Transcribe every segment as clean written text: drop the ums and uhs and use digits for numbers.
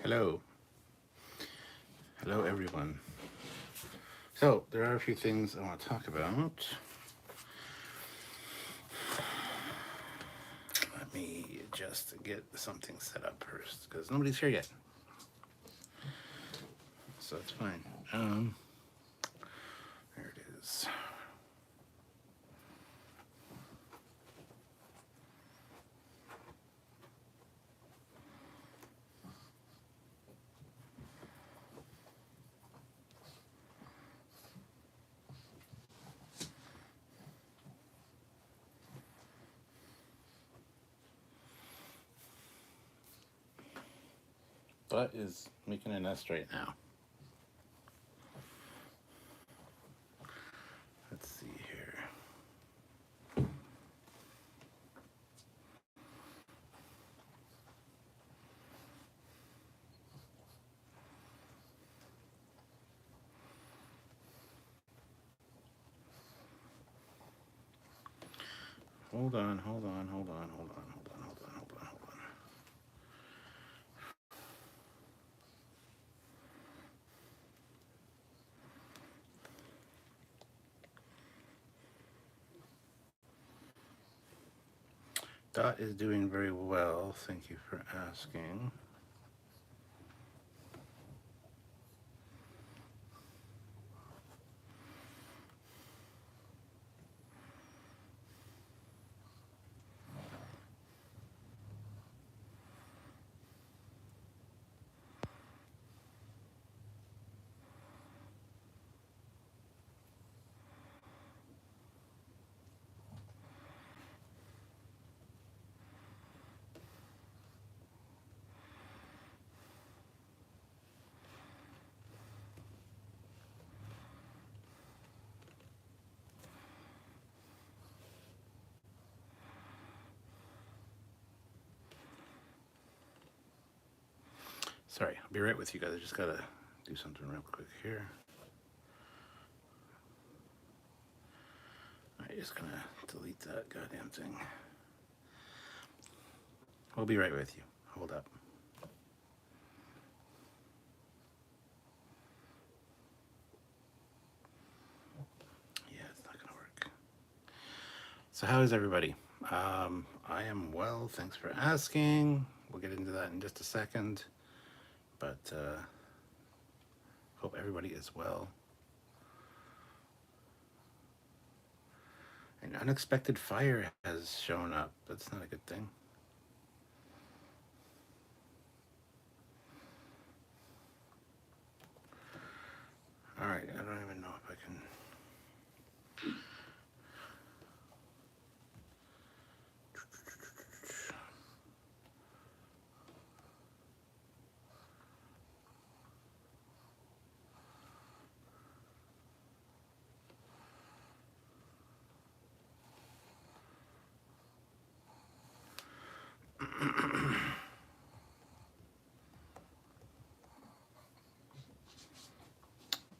Hello. Hello, everyone. So, there are a few things I want to talk about. Let me just get something set up first, because nobody's here yet. So, it's fine. There it is. Dot is making a nest right now. Let's see here. Hold on. Dot is doing very well. Thank you for asking. Sorry, I'll be right with you guys. I just gotta do something real quick here. I'm just gonna delete that goddamn thing. We'll be right with you. Hold up. Yeah, it's not gonna work. So how is everybody? I am well, thanks for asking. We'll get into that in just a second. But hope everybody is well. An unexpected fire has shown up. That's not a good thing. All right, I don't even know if I can.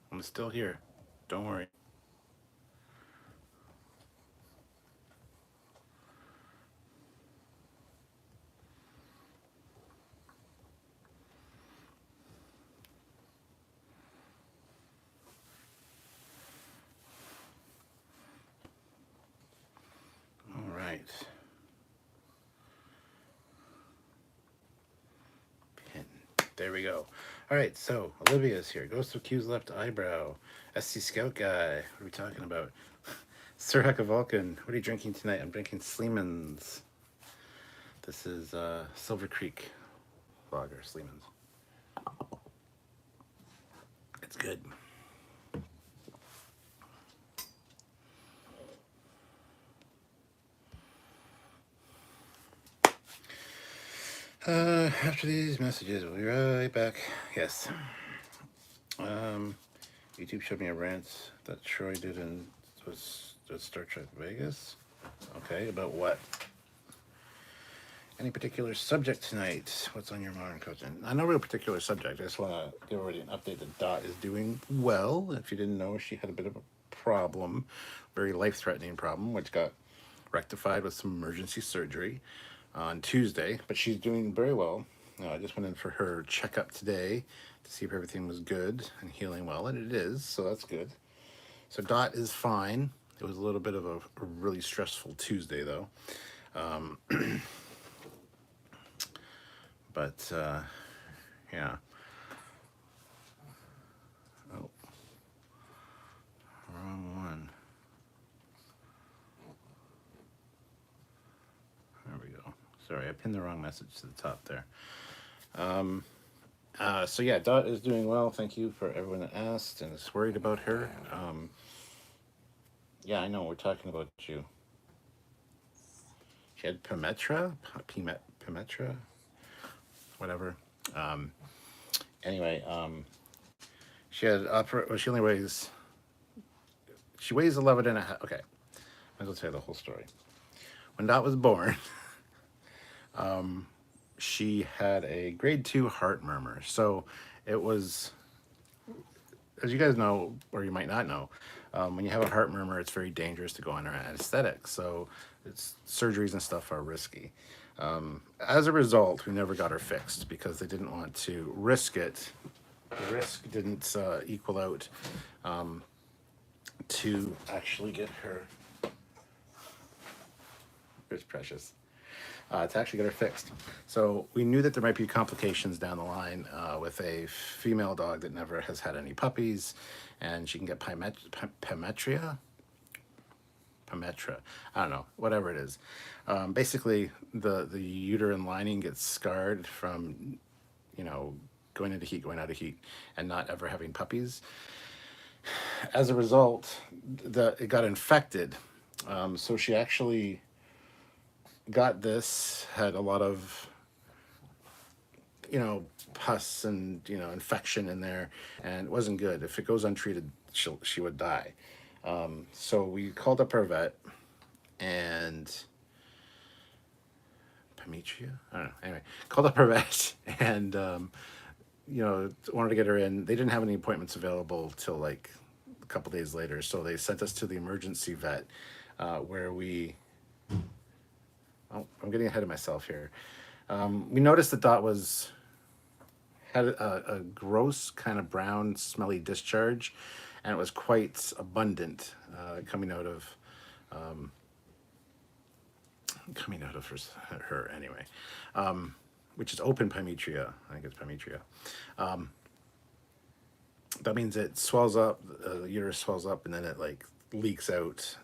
I'm still here. Don't worry. All right. Pin. There we go. All right, so Olivia's here. Ghost of Q's left eyebrow. SC Scout guy. What are we talking about? Sir Hecka Vulcan. What are you drinking tonight? I'm drinking Sleeman's. This is Silver Creek lager, Sleeman's. It's good. After these messages, we'll be right back. Yes. YouTube showed me a rant that Troy did in was Star Trek Vegas. Okay, about what? Any particular subject tonight? What's on your mind, Coaching? No real particular subject. I just want to give everybody an update that Dot is doing well. If you didn't know, she had a bit of a problem, very life-threatening problem, which got rectified with some emergency surgery on Tuesday. But she's doing very well. I just went in for her checkup today to see if everything was good and healing well, and it is, so that's good. So Dot is fine. It was a little bit of a really stressful Tuesday, though. But, yeah. Oh, wrong one. There we go. Sorry, I pinned the wrong message to the top there. So yeah, Dot is doing well. Thank you for everyone that asked and is worried about her. Yeah, I know, we're talking about you. She had Pimetra, whatever. Anyway, she had well, she weighs 11 and a half. Okay, might as well tell you the whole story. When Dot was born, she had a grade 2 heart murmur. So it was, as you guys know, or you might not know, when you have a heart murmur, it's very dangerous to go under anesthetic. So surgeries and stuff are risky. As a result, we never got her fixed because they didn't want to risk it. The risk didn't equal out to actually get her. It's precious. To actually get her fixed. So we knew that there might be complications down the line with a female dog that never has had any puppies, and she can get Pimetra. I don't know, whatever it is. Basically, the uterine lining gets scarred from, going into heat, going out of heat, and not ever having puppies. As a result, it got infected. So she actually got this, had a lot of, pus and, infection in there, and it wasn't good. If it goes untreated, she would die. So we called up our vet, and Pimetria? I don't know. Anyway, called up our vet, and, wanted to get her in. They didn't have any appointments available till like a couple days later, so they sent us to the emergency vet, where I'm getting ahead of myself here. We noticed that Dot had a gross kind of brown, smelly discharge, and it was quite abundant coming out of her anyway, which is open Pimetria. I think it's Pimetria. That means it swells up, the uterus swells up, and then it like leaks out.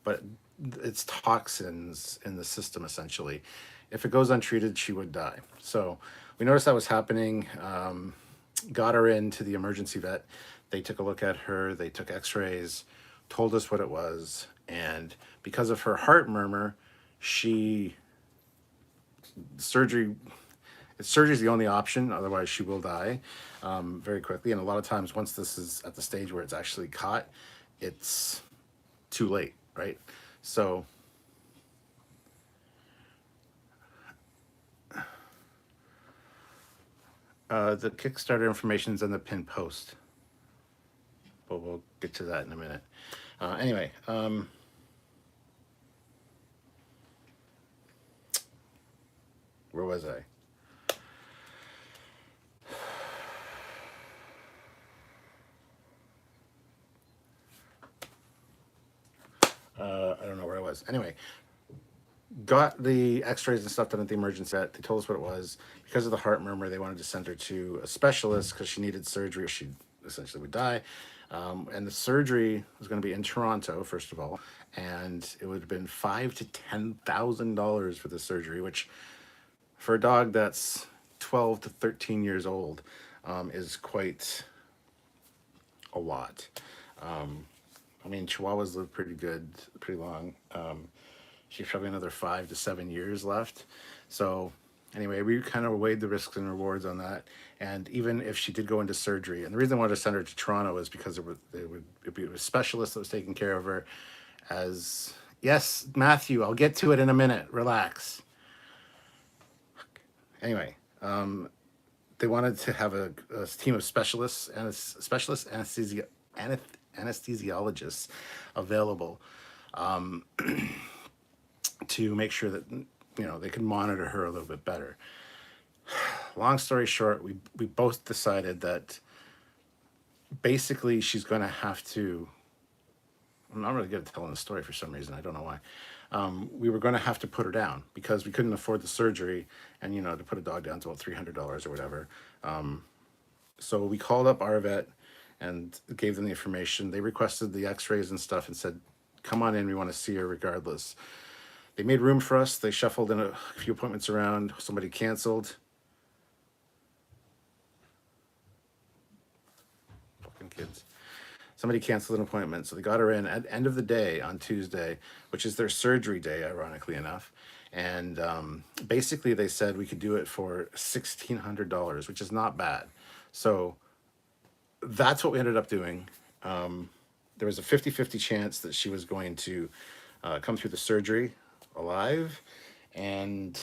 But it's toxins in the system, essentially. If it goes untreated, she would die. So we noticed that was happening, got her into the emergency vet. They took a look at her, they took x-rays, told us what it was, and because of her heart murmur, surgery is the only option, otherwise she will die very quickly. And a lot of times, once this is at the stage where it's actually caught, it's too late, right? So the Kickstarter information is in the pinned post, but we'll get to that in a minute. Anyway, where was I? I don't know where I was. Anyway, got the x-rays and stuff done at the emergency vet. They told us what it was. Because of the heart murmur, they wanted to send her to a specialist because she needed surgery. She essentially would die. And the surgery was going to be in Toronto, first of all, and it would have been $5,000 to $10,000 for the surgery, which for a dog that's 12 to 13 years old is quite a lot. I mean, Chihuahuas live pretty good, pretty long. She's probably another 5 to 7 years left. So anyway, we kind of weighed the risks and rewards on that. And even if she did go into surgery, and the reason I wanted to send her to Toronto is because it'd be a specialist that was taking care of her. Yes, Matthew, I'll get to it in a minute. Relax. Anyway, they wanted to have a team of specialists and anesthesiologists available to make sure that they could monitor her a little bit better. Long story short, we both decided that basically she's going to have to. I'm not really good at telling the story for some reason. I don't know why. We were going to have to put her down because we couldn't afford the surgery, and to put a dog down is about $300 or whatever. So we called up our vet and gave them the information. They requested the X-rays and stuff and said, "Come on in. We want to see her regardless." They made room for us. They shuffled in a few appointments around. Somebody canceled. Fucking kids. Somebody canceled an appointment, so they got her in at the end of the day on Tuesday, which is their surgery day, ironically enough. And basically, they said we could do it for $1,600, which is not bad. So that's what we ended up doing. There was a 50-50 chance that she was going to come through the surgery alive, and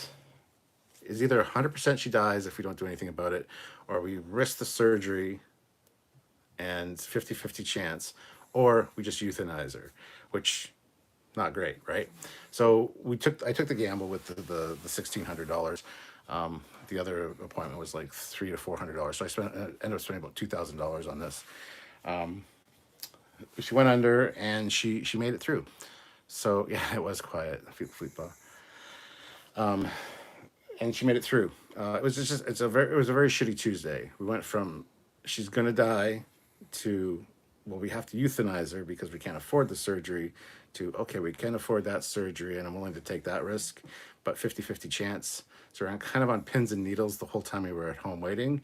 is either 100% she dies if we don't do anything about it, or we risk the surgery and 50-50 chance, or we just euthanize her, which not great, right? So I took the gamble with the $1,600. The other appointment was like $300 to $400, so ended up spending about $2,000 on this. She went under and she made it through. So yeah, it was quiet. Fleet ball. And she made it through. It was it was a very shitty Tuesday. We went from she's gonna die to, well, we have to euthanize her because we can't afford the surgery, to, okay, we can afford that surgery and I'm willing to take that risk, but 50-50 chance. So we're kind of on pins and needles the whole time we were at home waiting.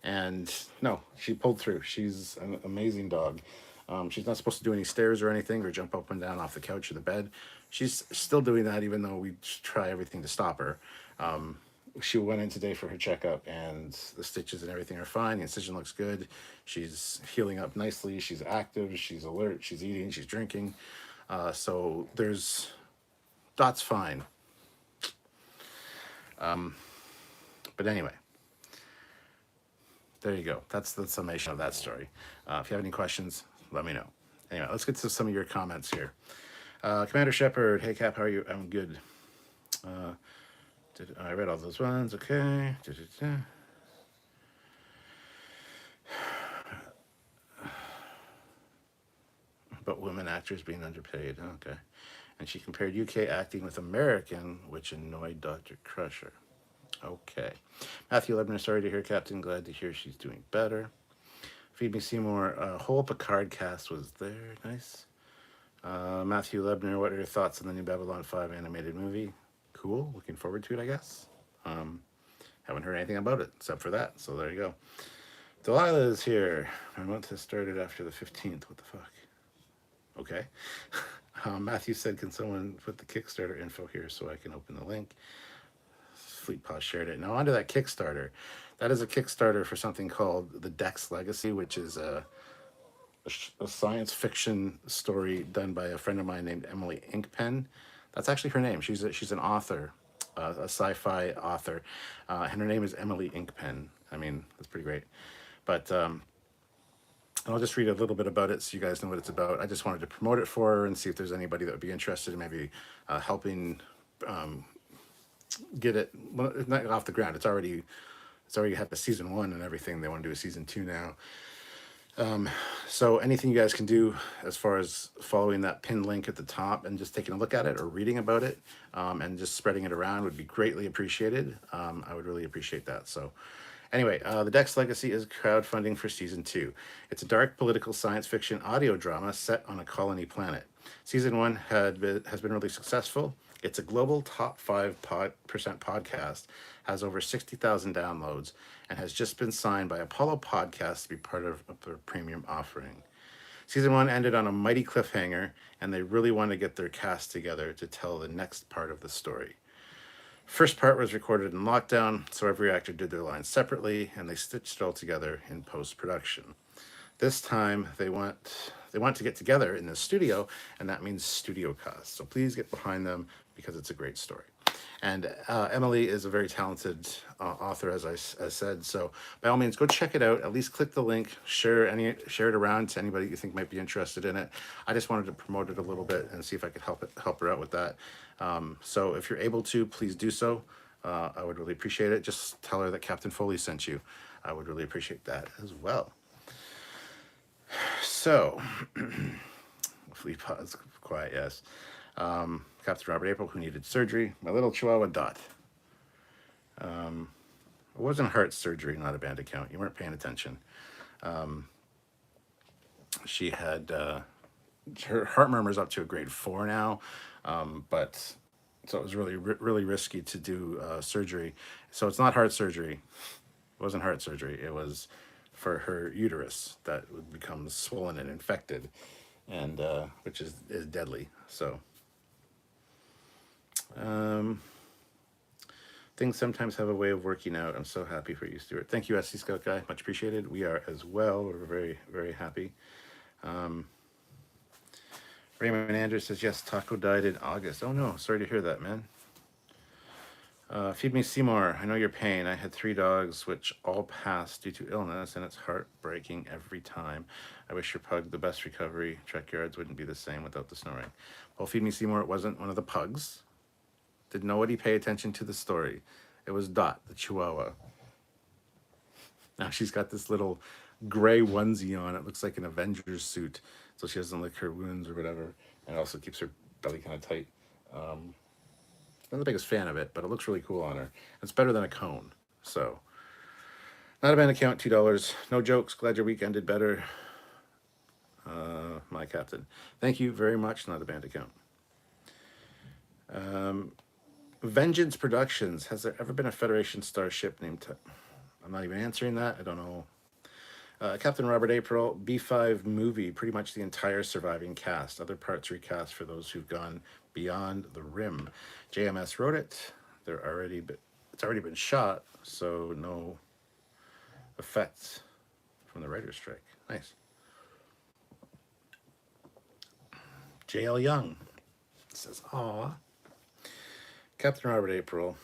And no, she pulled through. She's an amazing dog. She's not supposed to do any stairs or anything or jump up and down off the couch or the bed. She's still doing that even though we try everything to stop her. She went in today for her checkup and the stitches and everything are fine. The incision looks good. She's healing up nicely. She's active. She's alert. She's eating. She's drinking. So Dot's fine. But anyway, there you go. That's the summation of that story. If you have any questions, let me know. Anyway, let's get to some of your comments here. Commander Shepard, hey Cap, how are you? I'm good. I read all those ones. Okay. About women actors being underpaid. Okay. And she compared UK acting with American, which annoyed Dr. Crusher. Okay. Matthew Lebner, sorry to hear, Captain. Glad to hear she's doing better. Feed Me Seymour, whole Picard cast was there. Nice. Matthew Lebner, what are your thoughts on the new Babylon 5 animated movie? Cool. Looking forward to it, I guess. Haven't heard anything about it except for that. So there you go. Delilah is here. I want to start it after the 15th. What the fuck? Okay. Matthew said, can someone put the Kickstarter info here so I can open the link? Fleet Paw shared it. Now onto that Kickstarter. That is a Kickstarter for something called The Dex Legacy, which is a science fiction story done by a friend of mine named Emily Inkpen. That's actually her name. She's an author, a sci-fi author, and her name is Emily Inkpen. I mean, that's pretty great. But I'll just read a little bit about it so you guys know what it's about. I just wanted to promote it for her and see if there's anybody that would be interested in maybe helping get it not off the ground. It's already had the season 1 and everything. They want to do a season 2 now. So anything you guys can do as far as following that pinned link at the top and just taking a look at it or reading about it and just spreading it around would be greatly appreciated. I would really appreciate that. So anyway, The Dex Legacy is crowdfunding for season 2. It's a dark political science fiction audio drama set on a colony planet. Season 1 has been really successful. It's a global top 5% podcast, has over 60,000 downloads, and has just been signed by Apollo Podcasts to be part of their premium offering. Season 1 ended on a mighty cliffhanger, and they really want to get their cast together to tell the next part of the story. First part was recorded in lockdown, so every actor did their lines separately, and they stitched it all together in post-production. This time, they want to get together in the studio, and that means studio costs. So please get behind them because it's a great story. And Emily is a very talented author, as I said. So by all means, go check it out. At least click the link, share it around to anybody you think might be interested in it. I just wanted to promote it a little bit and see if I could help her out with that. So if you're able to, please do so. I would really appreciate it. Just tell her that Captain Foley sent you. I would really appreciate that as well. So, hopefully pause quiet, yes. Captain Robert April, who needed surgery. My little Chihuahua Dot. It wasn't heart surgery, not a band account. You weren't paying attention. She had her heart murmur's up to a grade 4 now, but so it was really risky to do surgery. So it's not heart surgery. It wasn't heart surgery. It was for her uterus that would become swollen and infected, and which is deadly. So things sometimes have a way of working out. I'm so happy for you, Stuart. Thank you, SC Scout Guy. Much appreciated. We are as well. We're very happy. Raymond Andrews says, yes, Taco died in August. Oh no, sorry to hear that, man. Feed Me Seymour, I know your pain. I had 3 dogs, which all passed due to illness, and it's heartbreaking every time. I wish your pug the best recovery. Trekyards wouldn't be the same without the snoring. Well, Feed Me Seymour, it wasn't one of the pugs. Did nobody pay attention to the story? It was Dot, the Chihuahua. Now she's got this little gray onesie on. It looks like an Avengers suit, so she doesn't lick her wounds or whatever. And it also keeps her belly kind of tight. I'm not the biggest fan of it, but it looks really cool on her. It's better than a cone. So, not a band account, $2. No jokes. Glad your week ended better. My captain. Thank you very much. Not a band account. Vengeance Productions. Has there ever been a Federation starship named... I'm not even answering that. I don't know. Captain Robert April, B5 movie, pretty much the entire surviving cast. Other parts recast for those who've gone beyond the rim. JMS wrote it. It's already been shot, so no effects from the writer's strike. Nice. JL Young says, aw. Captain Robert April.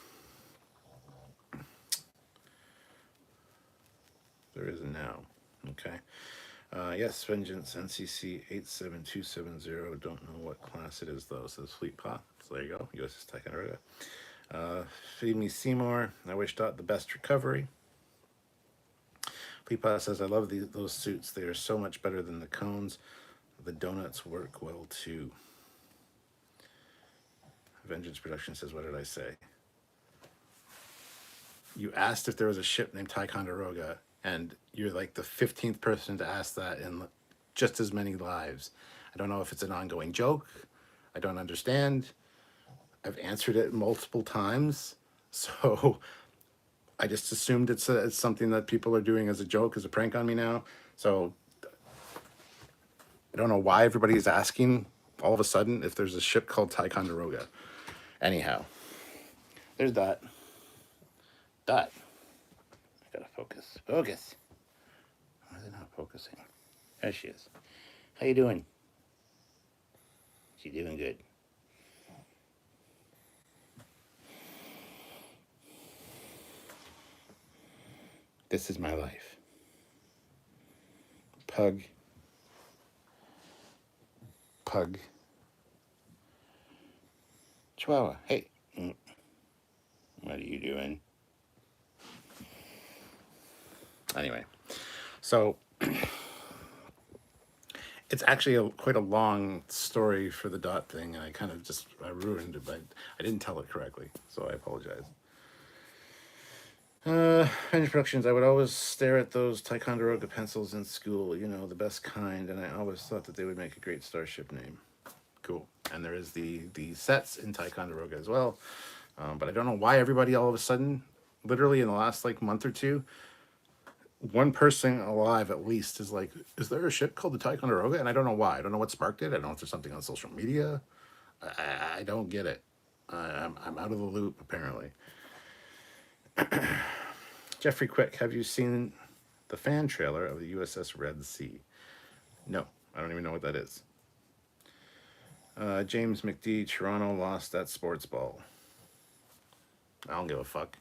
There is a now. Okay. Yes, Vengeance, NCC 87270. Don't know what class it is, though. Says Fleet Paw. So there you go. USS Ticonderoga. Feed Me Seymour. I wish Dot the best recovery. Fleet Paw says, I love those suits. They are so much better than the cones. The donuts work well, too. Vengeance Production says, what did I say? You asked if there was a ship named Ticonderoga, and you're like the 15th person to ask that in just as many lives. I don't know if it's an ongoing joke. I don't understand. I've answered it multiple times. So I just assumed it's something that people are doing as a joke, as a prank on me now. So I don't know why everybody is asking all of a sudden if there's a ship called Ticonderoga. Anyhow, there's Dot. Dot. I gotta focus. Focus. Why is it not focusing? There she is. How you doing? She doing good. This is my life. Pug. Pug. Chihuahua. Hey. What are you doing? Anyway, so it's actually quite a long story for the Dot thing. I kind of I ruined it, but I didn't tell it correctly, so I apologize. Finish Productions, I would always stare at those Ticonderoga pencils in school, you know, the best kind, and I always thought that they would make a great starship name. Cool. And there is the sets in Ticonderoga as well, but I don't know why everybody all of a sudden, literally in the last like month or two, one person alive at least is like, is there a ship called the Ticonderoga? And I don't know why. I don't know what sparked it. I don't know if there's something on social media. I don't get it. I'm out of the loop, apparently. Jeffrey Quick, have you seen the fan trailer of the USS Red Sea? No, I don't even know what that is. James McD, Toronto lost that sports ball. I don't give a fuck.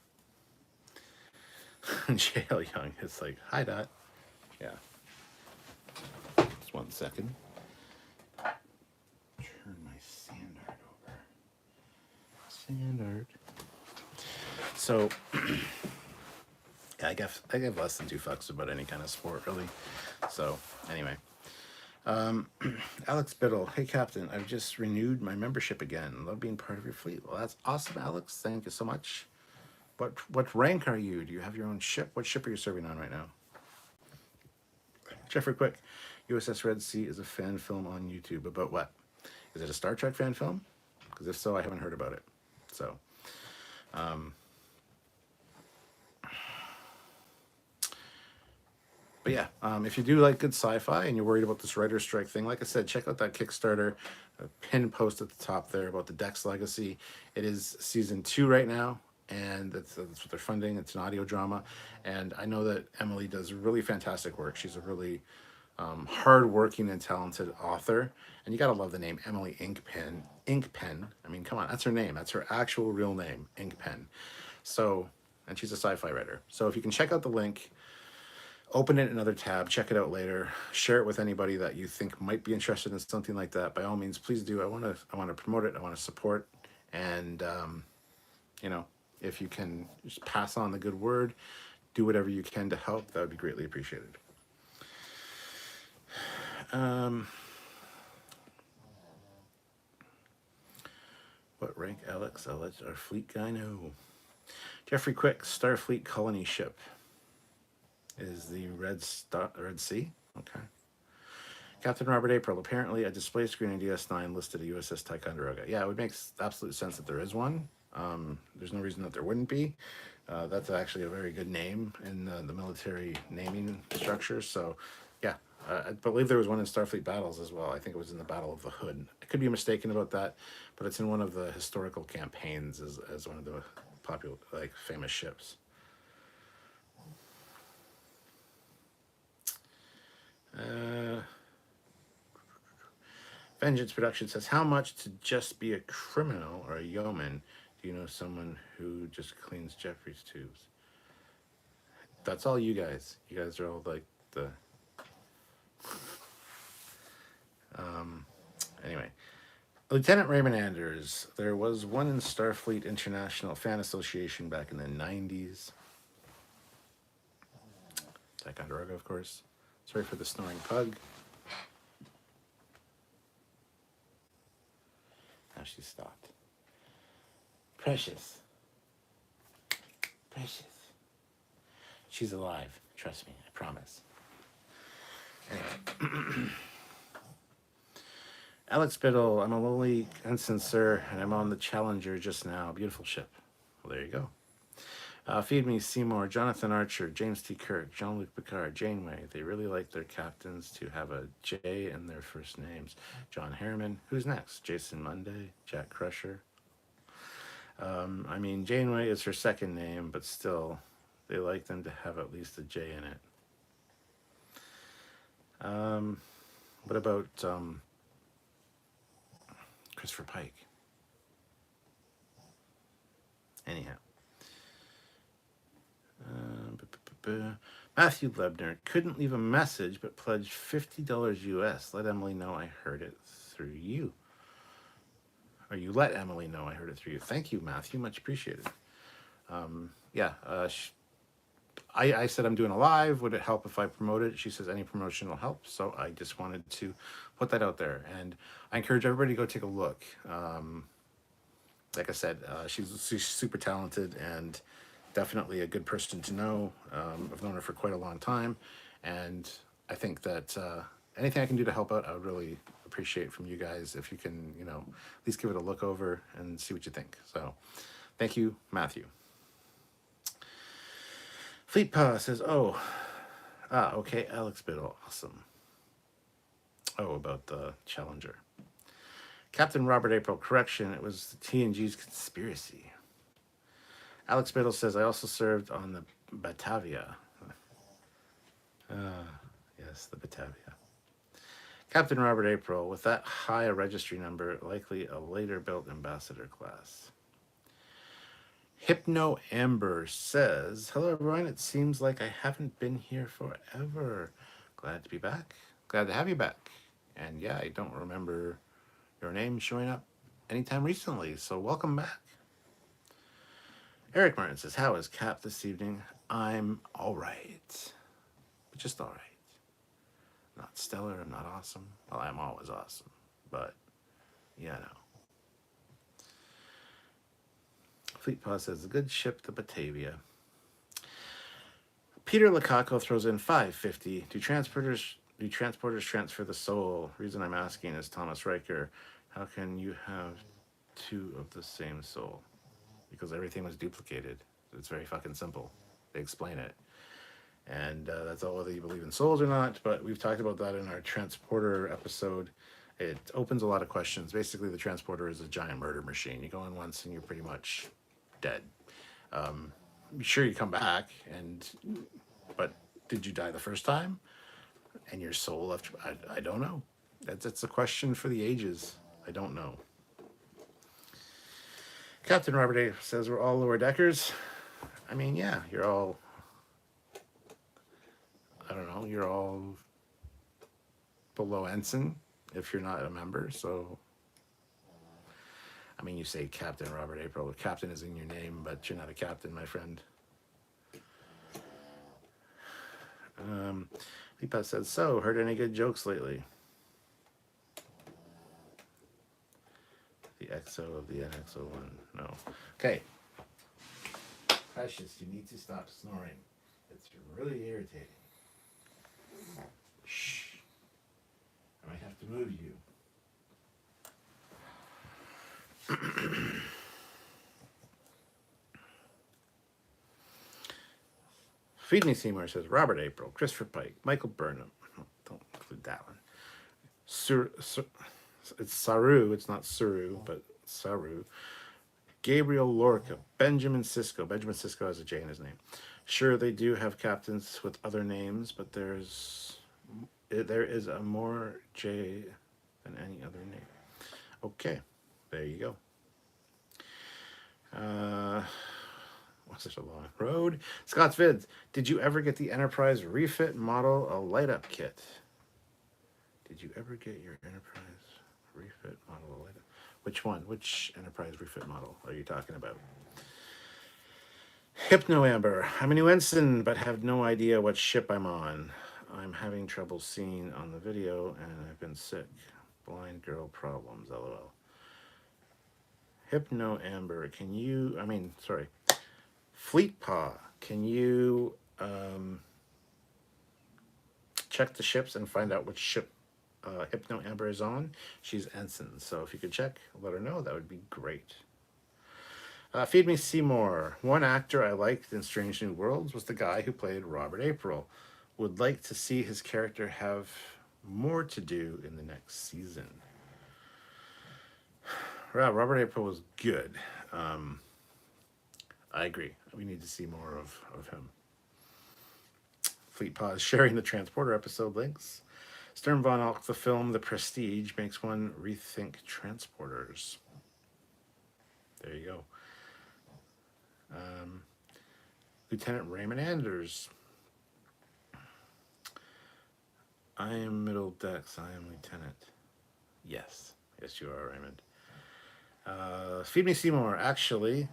JL Young is like, hi, Dot. Yeah. Just 1 second. Turn my sand art over. Sand art. So yeah, I give less than two fucks about any kind of sport, really. So anyway, Alex Biddle, hey Captain, I've just renewed my membership again. Love being part of your fleet. Well, that's awesome, Alex. Thank you so much. What rank are you? Do you have your own ship? What ship are you serving on right now? Jeffrey Quick, USS Red Sea is a fan film on YouTube. About what? Is it a Star Trek fan film? Because if so, I haven't heard about it. So, but yeah, if you do like good sci-fi and you're worried about this writer's strike thing, like I said, check out that Kickstarter pin post at the top there about the Dex Legacy. It is season 2 right now, and that's what they're funding. It's an audio drama, and I know that Emily does really fantastic work. She's a really hardworking and talented author, and you gotta love the name Emily Inkpen. I mean, come on, that's her name. That's her actual real name, Inkpen. So, and she's a sci-fi writer. So if you can check out the link, open it in another tab, check it out later, share it with anybody that you think might be interested in something like that. By all means, please do. I want to promote it. I want to support, and you know, if you can just pass on the good word, do whatever you can to help. That would be greatly appreciated. What rank, Alex? I'll let our fleet guy know. Jeffrey Quick, Starfleet colony ship is the Red Sea. Okay. Captain Robert April, apparently a display screen in DS9 listed a USS Ticonderoga. Yeah, it would make absolute sense that there is one. There's no reason that there wouldn't be. That's actually a very good name in the military naming structure. So, yeah, I believe there was one in Starfleet Battles as well. I think it was in the Battle of the Hood. I could be mistaken about that, but it's in one of the historical campaigns as one of the popular, like, famous ships. Vengeance Production says, how much to just be a criminal or a yeoman? Do you know someone who just cleans Jeffrey's tubes? That's all you guys. You guys are all like the... Anyway. Lieutenant Raymond Anders. There was one in Starfleet International Fan Association back in the 90s. Ticonderoga, of course. Sorry for the snoring pug. Now she's stopped. Precious. Precious. She's alive. Trust me. I promise. Anyway. Alex Biddle. I'm a lowly ensign, sir, and I'm on the Challenger just now. Beautiful ship. Well, there you go. Feed Me Seymour, Jonathan Archer, James T. Kirk, Jean-Luc Picard, Janeway. They really like their captains to have a J in their first names. John Harriman. Who's next? Jason Monday, Jack Crusher. I mean, Janeway is her second name, but still, they like them to have at least a J in it. What about Christopher Pike? Anyhow. Matthew Lebner couldn't leave a message but pledged $50 US. Let Emily know I heard it through you. Or you let Emily know I heard it through you. Thank you, Matthew. Much appreciated. I said I'm doing a live. Would it help if I promote it? She says any promotion will help. So I just wanted to put that out there. And I encourage everybody to go take a look. Like I said, she's super talented and definitely a good person to know. I've known her for quite a long time, and I think that anything I can do to help out, I would really appreciate from you guys if you can, at least give it a look over and see what you think. So, thank you, Matthew. Fleet Pa says, okay, Alex Biddle, awesome. Oh, about the Challenger. Captain Robert April, correction, it was the TNG's conspiracy. Alex Biddle says, I also served on the Batavia. Yes, the Batavia. Captain Robert April, with that high a registry number, likely a later built ambassador class. Hypno Amber says, hello everyone, it seems like I haven't been here forever. Glad to be back. Glad to have you back. And yeah, I don't remember your name showing up anytime recently, so welcome back. Eric Martin says, how is Cap this evening? I'm all right. But just all right. Not stellar, I'm not awesome. Well, I'm always awesome. But, yeah, no. Fleet Paw says, a good ship, the Batavia. Peter Lukaku throws in $5.50. Do transporters transfer the soul? Reason I'm asking is Thomas Riker. How can you have two of the same soul? Because everything was duplicated. It's very fucking simple. They explain it. And that's all, whether you believe in souls or not. But we've talked about that in our transporter episode. It opens a lot of questions. Basically, the transporter is a giant murder machine. You go in once and you're pretty much dead. Sure, you come back, but did you die the first time? And your soul left? I don't know. That's a question for the ages. I don't know. Captain Robert A. says we're all lower deckers. I mean, yeah, you're all, I don't know, you're all below ensign if you're not a member. So, I mean, you say Captain Robert April. Captain is in your name, but you're not a captain, my friend. Lipa says, so, heard any good jokes lately? The XO of the NX01. No. Okay. Precious, you need to stop snoring. It's really irritating. Shh. I might have to move you. Feed Me Seymour says Robert April, Christopher Pike, Michael Burnham. Oh, don't include that one. It's Saru. It's not Suru, but Saru. Gabriel Lorca, Benjamin Sisko. Benjamin Sisko has a J in his name. Sure, they do have captains with other names, but there is a more J than any other name. Okay, there you go. What's such a long road? Scott's Vids. Did you ever get the Enterprise refit model, a light up kit? Did you ever get your Enterprise refit model, a light up? Which one? Which Enterprise refit model are you talking about? Hypno Amber. I'm a new ensign, but have no idea what ship I'm on. I'm having trouble seeing on the video, and I've been sick. Blind girl problems, lol. Hypno Amber, Fleet Paw, can you check the ships and find out which ship Hypno Amber is on? She's ensign, so if you could check, let her know, that would be great. Feed Me Seymour. One actor I liked in Strange New Worlds was the guy who played Robert April. Would like to see his character have more to do in the next season. Robert April was good. I agree. We need to see more of him. Fleet Paw is sharing the Transporter episode links. Stern Von Alk, the film The Prestige, makes one rethink transporters. There you go. Lieutenant Raymond Anders. I am middle decks. I am lieutenant. Yes. Yes, you are, Raymond. Feed Me Seymour. Actually,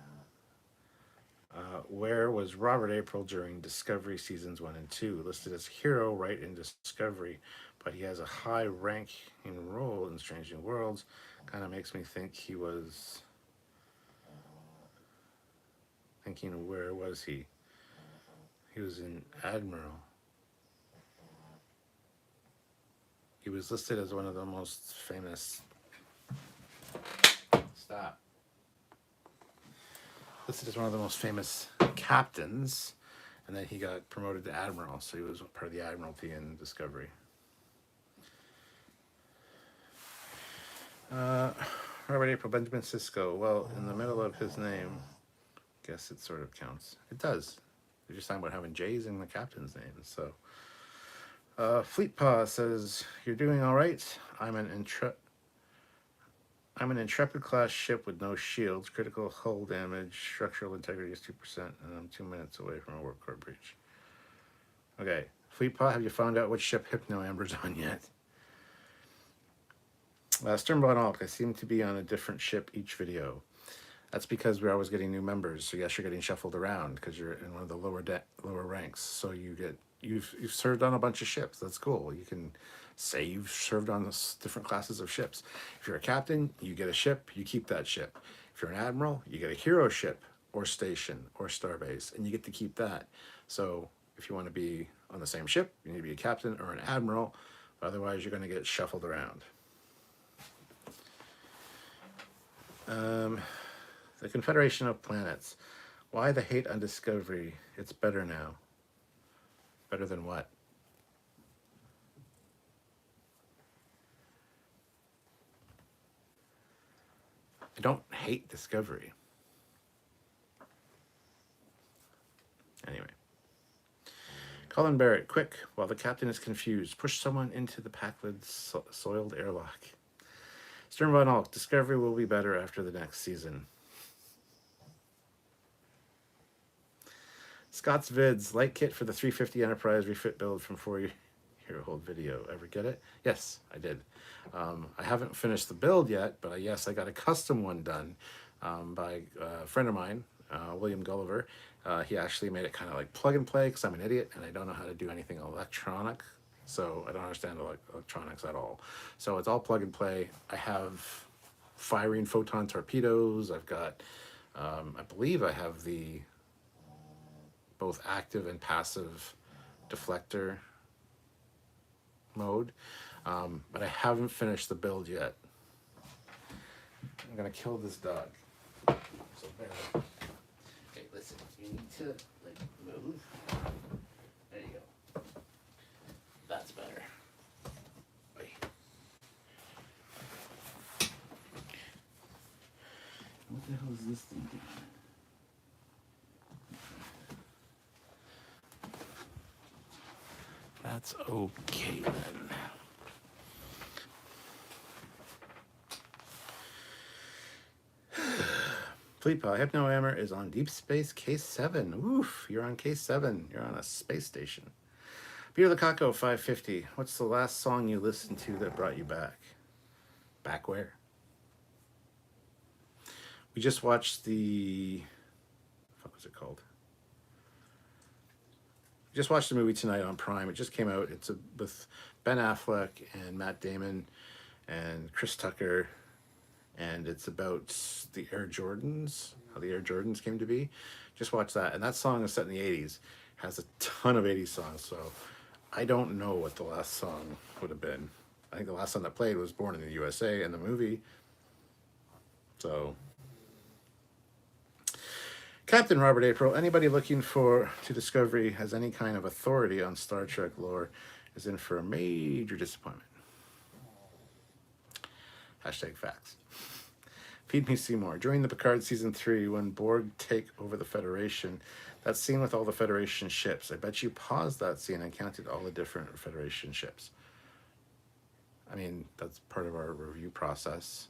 where was Robert April during Discovery Seasons 1 and 2? Listed as hero right in Discovery, but he has a high ranking role in Strange New Worlds. Kind of makes me think he was... Thinking, where was he? He was in Admiral. He was listed as one of the most famous... Stop. Listed as one of the most famous captains, and then he got promoted to Admiral, so he was part of the Admiralty in Discovery. Robert April, Benjamin Sisko. Well, in the middle of his name, I guess it sort of counts. It does. They're just talking about having J's in the captain's name. So, Fleet Paw says, you're doing all right. I'm an Intrepid class ship with no shields, critical hull damage, structural integrity is 2%, and I'm 2 minutes away from a work core breach. Okay, Fleet Paw, have you found out which ship Hypno Amber's on yet? Stern Von Alk, I seem to be on a different ship each video. That's because we're always getting new members. So yes, you're getting shuffled around because you're in one of the lower ranks. So you've served on a bunch of ships. That's cool. You can say you've served on different classes of ships. If you're a captain, you get a ship. You keep that ship. If you're an admiral, you get a hero ship or station or starbase, and you get to keep that. So if you want to be on the same ship, you need to be a captain or an admiral. Otherwise, you're going to get shuffled around. The Confederation of Planets. Why the hate on Discovery? It's better now. Better than what? I don't hate Discovery. Anyway. Colin Barrett, quick, while the captain is confused, push someone into the Packwood soiled airlock. Stern Von Hulk, Discovery will be better after the next season. Scott's Vids, light kit for the 350 Enterprise refit build from 4-year-old video. Ever get it? Yes, I did. I haven't finished the build yet, but yes, I got a custom one done by a friend of mine, William Gulliver. He actually made it kind of like plug and play because I'm an idiot and I don't know how to do anything electronic. So I don't understand electronics at all. So it's all plug and play. I have firing photon torpedoes. I've got, I believe I have the both active and passive deflector mode. But I haven't finished the build yet. I'm gonna kill this dog. So bear with me. Okay, listen, you need to like move. There you go. That's better. Wait. What the hell is this thing doing? That's okay then. Fleetpaw, Hypno Hammer is on Deep Space Case 7. Oof, you're on Case 7. You're on a space station. Peter Lukaku, 550. What's the last song you listened to that brought you back? Back where? We just watched the... What was it called? We just watched the movie tonight on Prime. It just came out. It's with Ben Affleck and Matt Damon and Chris Tucker. And it's about the Air Jordans, how the Air Jordans came to be. Just watch that. And that song is set in the 80s. Has a ton of 80s songs. So I don't know what the last song would have been. I think the last song that played was Born in the USA in the movie. So... Captain Robert April, anybody looking to Discovery has any kind of authority on Star Trek lore is in for a major disappointment. Hashtag facts. Feed me Seymour. During the Picard Season 3, when Borg take over the Federation, that scene with all the Federation ships, I bet you paused that scene and counted all the different Federation ships. I mean, that's part of our review process.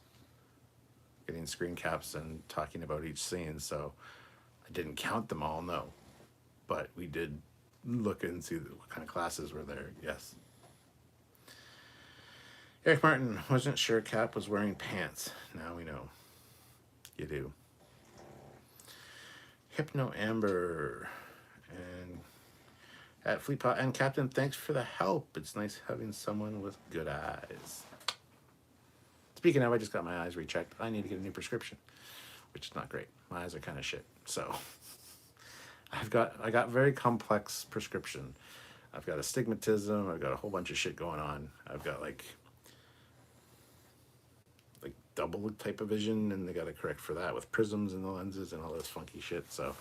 Getting screen caps and talking about each scene, so... I didn't count them all, no. But we did look and see what kind of classes were there, yes. Eric Martin, wasn't sure Cap was wearing pants. Now we know. You do. Hypno Amber. And at Fleetpot and Captain, thanks for the help. It's nice having someone with good eyes. Speaking of, I just got my eyes rechecked. I need to get a new prescription, which is not great. My eyes are kind of shit. So I got very complex prescription. I've got astigmatism. I've got a whole bunch of shit going on. I've got like double type of vision, and they got to correct for that with prisms in the lenses and all this funky shit. So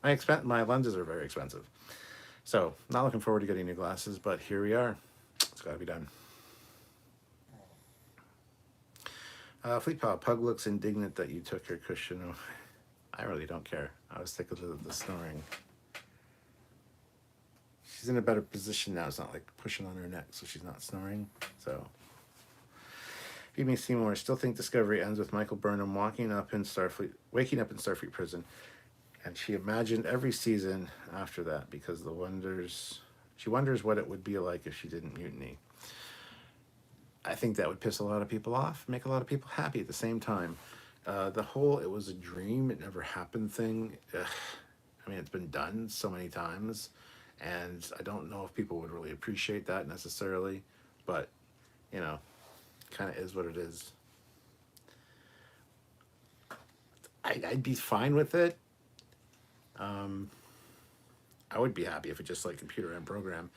my lenses are very expensive. So not looking forward to getting new glasses, but here we are. It's got to be done. Fleetpaw, Pug looks indignant that you took her cushion away. I really don't care. I was thinking of the snoring. She's in a better position now. It's not like pushing on her neck, so she's not snoring. So, Feed Me Seymour. Still think Discovery ends with Michael Burnham waking up in Starfleet prison, and she imagined every season after that because she wonders what it would be like if she didn't mutiny. I think that would piss a lot of people off, make a lot of people happy at the same time. The whole "it was a dream, it never happened" thing. I mean, it's been done so many times, and I don't know if people would really appreciate that necessarily, but you know, kind of is what it is. I'd be fine with it. Um, I would be happy if it just like computer and program,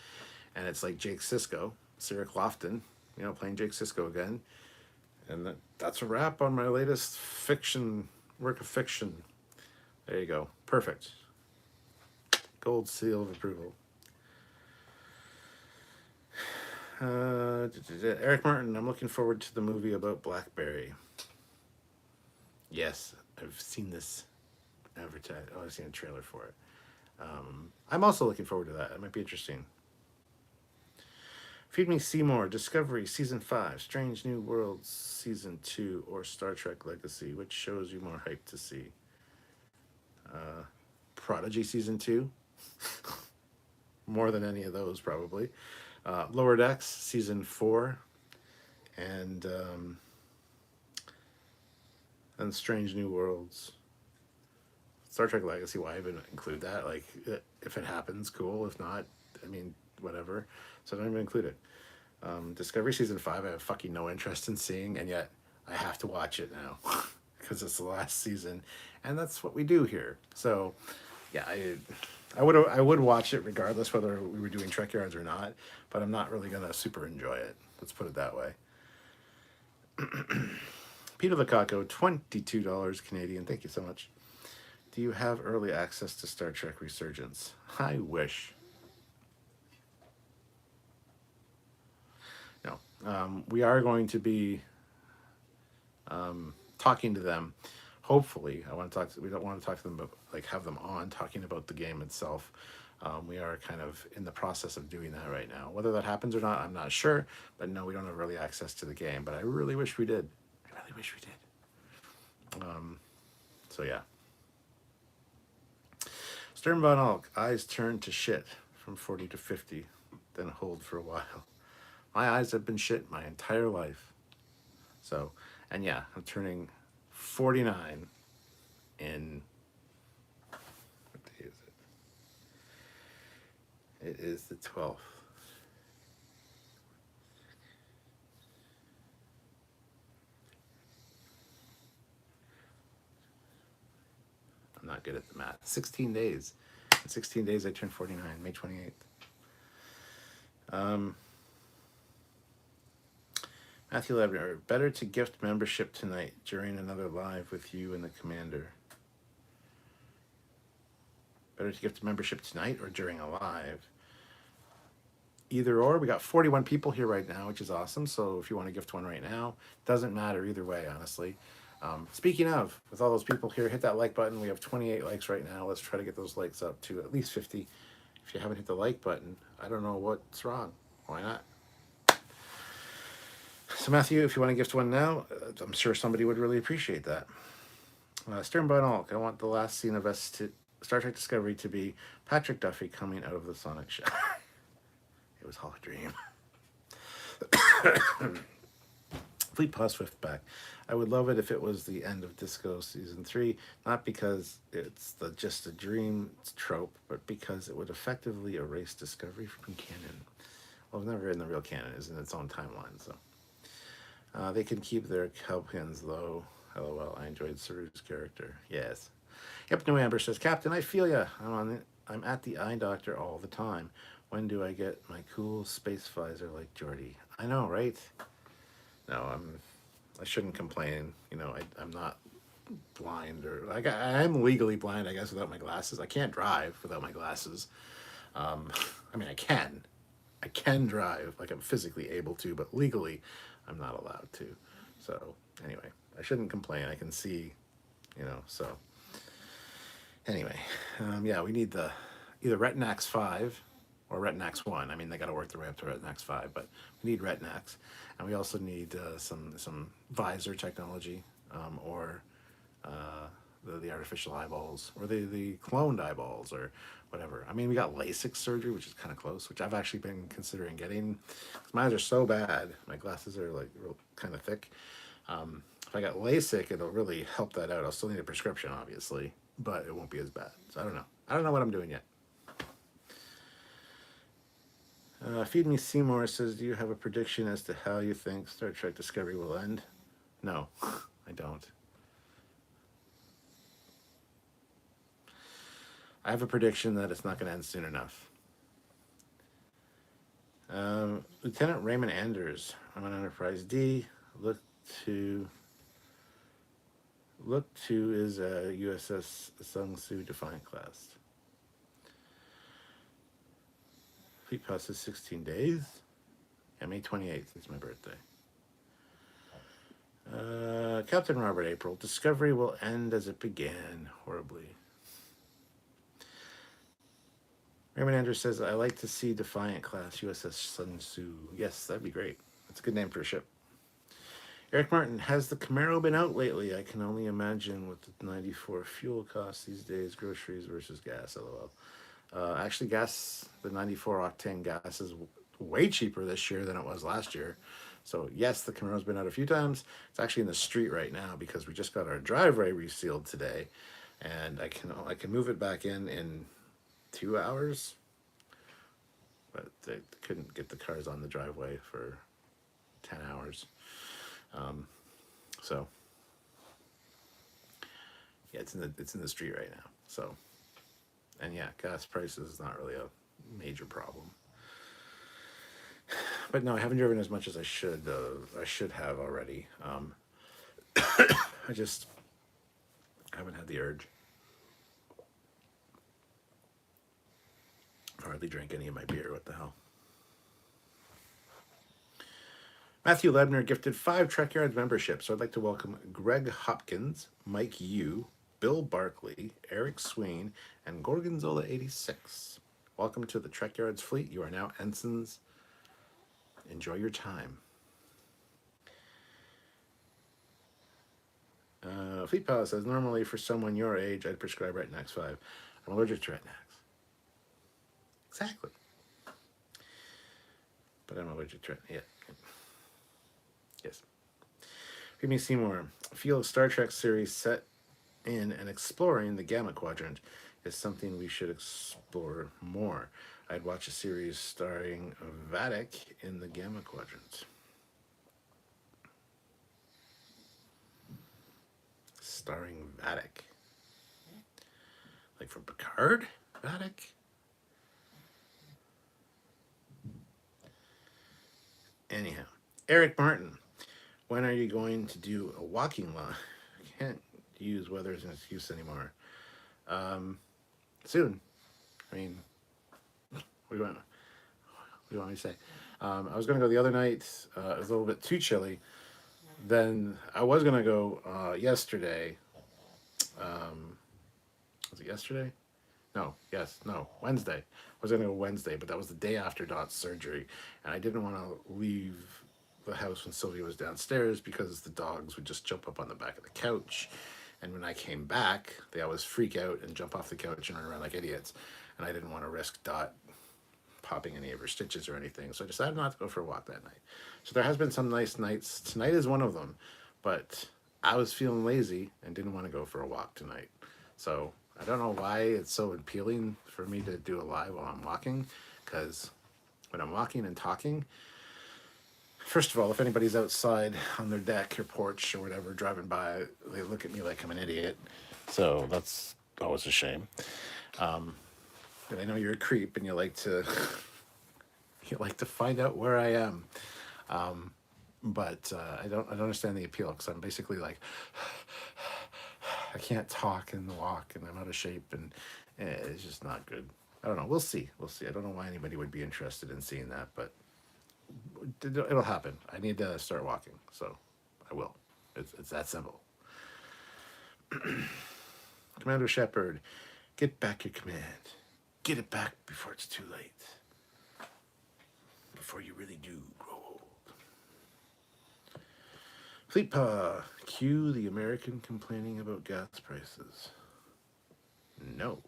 and it's like Jake Sisko, Sarah Clofton, playing Jake Sisko again, and that's a wrap on my latest fiction work of fiction. There you go, perfect, gold seal of approval. Eric Martin, I'm looking forward to the movie about BlackBerry. Yes, I've seen this advertised. Oh, I've seen a trailer for it. I'm also looking forward to that. It might be interesting. Feed Me Seymour, Discovery Season 5, Strange New Worlds Season 2, or Star Trek Legacy. Which shows you more hype to see? Prodigy Season 2. More than any of those, probably. Lower Decks Season 4. And Strange New Worlds. Star Trek Legacy, why even include that? Like, if it happens, cool. If not, I mean, whatever. So I don't even include it. Discovery Season 5, I have fucking no interest in seeing, and yet I have to watch it now because it's the last season, and that's what we do here. So, yeah, I would watch it regardless whether we were doing Trekyards or not, but I'm not really gonna super enjoy it. Let's put it that way. Peter Lecaco, $22 Canadian. Thank you so much. Do you have early access to Star Trek Resurgence? I wish. No. We are going to be talking to them. Hopefully, we don't want to talk to them, but like have them on talking about the game itself. We are kind of in the process of doing that right now. Whether that happens or not, I'm not sure. But no, we don't have early access to the game. But I really wish we did. I really wish we did. So yeah. Stern Von Alk, eyes turn to shit from 40 to 50, then hold for a while. My eyes have been shit my entire life. So, and yeah, I'm turning 49 in, what day is it? It is the 12th. I'm not good at the math. 16 days. In 16 days, I turned 49, May 28th. Matthew Lebner, better to gift membership tonight during another live with you and the commander. Better to gift membership tonight or during a live? Either or. We got 41 people here right now, which is awesome. So if you want to gift one right now, doesn't matter either way, honestly. Speaking of, with all those people here, hit that like button. We have 28 likes right now. Let's try to get those likes up to at least 50. If you haven't hit the like button, I don't know what's wrong. Why not? So Matthew, if you want to gift one now, I'm sure somebody would really appreciate that. Stern Von Alk, I want the last scene of Star Trek Discovery to be Patrick Duffy coming out of the Sonic shell. It was all a dream. Fleet Paw Swift back. I would love it if it was the end of Disco Season 3, not because it's just a dream trope, but because it would effectively erase Discovery from canon. Well, it's never in the real canon, it's in its own timeline, so. They can keep their cowpins low. LOL, I enjoyed Saru's character. Yes. Yep, New Amber says, Captain, I feel ya. I'm at the eye doctor all the time. When do I get my cool space visor like Geordi? I know, right? No, I shouldn't complain. I'm not blind, or I'm legally blind, I guess, without my glasses. I can't drive without my glasses. I mean, I can drive, like I'm physically able to, but legally I'm not allowed to. So anyway, I shouldn't complain. I can see, so anyway, yeah, we need the either Retinax 5 or Retinax 1. I mean, they got to work their way up to Retinax 5, but we need Retinax. And we also need some visor technology, or the artificial eyeballs, or the cloned eyeballs, or whatever. I mean, we got LASIK surgery, which is kind of close, which I've actually been considering getting. My eyes are so bad. My glasses are like real kind of thick. If I got LASIK, it'll really help that out. I'll still need a prescription, obviously, but it won't be as bad. So I don't know. I don't know what I'm doing yet. Feed Me Seymour says, do you have a prediction as to how you think Star Trek Discovery will end? No, I don't. I have a prediction that it's not going to end soon enough. Lieutenant Raymond Anders, I'm on Enterprise D. Look to is a USS Sung Soo Defiant class. Fleet pass is 16 days. Yeah, May 28th is my birthday. Captain Robert April, Discovery will end as it began, horribly. Raymond Anders says, I like to see Defiant class USS Sun Tzu. Yes, that'd be great. That's a good name for a ship. Eric Martin, has the Camaro been out lately? I can only imagine with the 94 fuel costs these days, groceries versus gas, lol. Actually, gas, the 94 octane gas is way cheaper this year than it was last year. So yes, the Camaro's been out a few times. It's actually in the street right now because we just got our driveway resealed today, and I can move it back in 2 hours. But they couldn't get the cars on the driveway for 10 hours. So yeah, it's in the street right now. So, and yeah, gas prices is not really a major problem. But no, I haven't driven as much as I should. I should have already. I just haven't had the urge. I hardly drink any of my beer. What the hell? Matthew Lebner gifted 5 Trekyards memberships. So I'd like to welcome Greg Hopkins, Mike Yu, Bill Barkley, Eric Swain, and Gorgonzola86. Welcome to the Trekyards fleet. You are now ensigns. Enjoy your time. Fleet Palace says, normally for someone your age, I'd prescribe Retinax 5. I'm allergic to Retinax. Exactly. But I'm allergic to Retinax. Yeah. Yes. Give me Seymour. I feel a Star Trek series set in and exploring the Gamma Quadrant is something we should explore more. I'd watch a series starring Vadic in the Gamma Quadrant. Starring Vadic. Like from Picard? Vadic? Anyhow. Eric Martin. When are you going to do a walking line? I can't use weather as an excuse anymore. Soon. I mean, what do you want me to say? I was going to go the other night. It was a little bit too chilly. Then I was going to go yesterday. Was it yesterday? No, Wednesday. I was going to go Wednesday, but that was the day after Dot's surgery. And I didn't want to leave the house when Sylvia was downstairs because the dogs would just jump up on the back of the couch. And when I came back, they always freak out and jump off the couch and run around like idiots. And I didn't want to risk Dot popping any of her stitches or anything. So I decided not to go for a walk that night. So there has been some nice nights. Tonight is one of them. But I was feeling lazy and didn't want to go for a walk tonight. So I don't know why it's so appealing for me to do a live while I'm walking. Because when I'm walking and talking, first of all, if anybody's outside on their deck or porch or whatever driving by, they look at me like I'm an idiot. So that's always a shame. But I know you're a creep and you like to find out where I am. But I don't understand the appeal because I'm basically like I can't talk and walk and I'm out of shape and it's just not good. I don't know. We'll see. I don't know why anybody would be interested in seeing that, but it'll happen. I need to start walking, so I will. It's that simple. Commander Shepard, get back your command. Get it back before it's too late. Before you really do grow old. Fleet Pa, cue the American complaining about gas prices. No.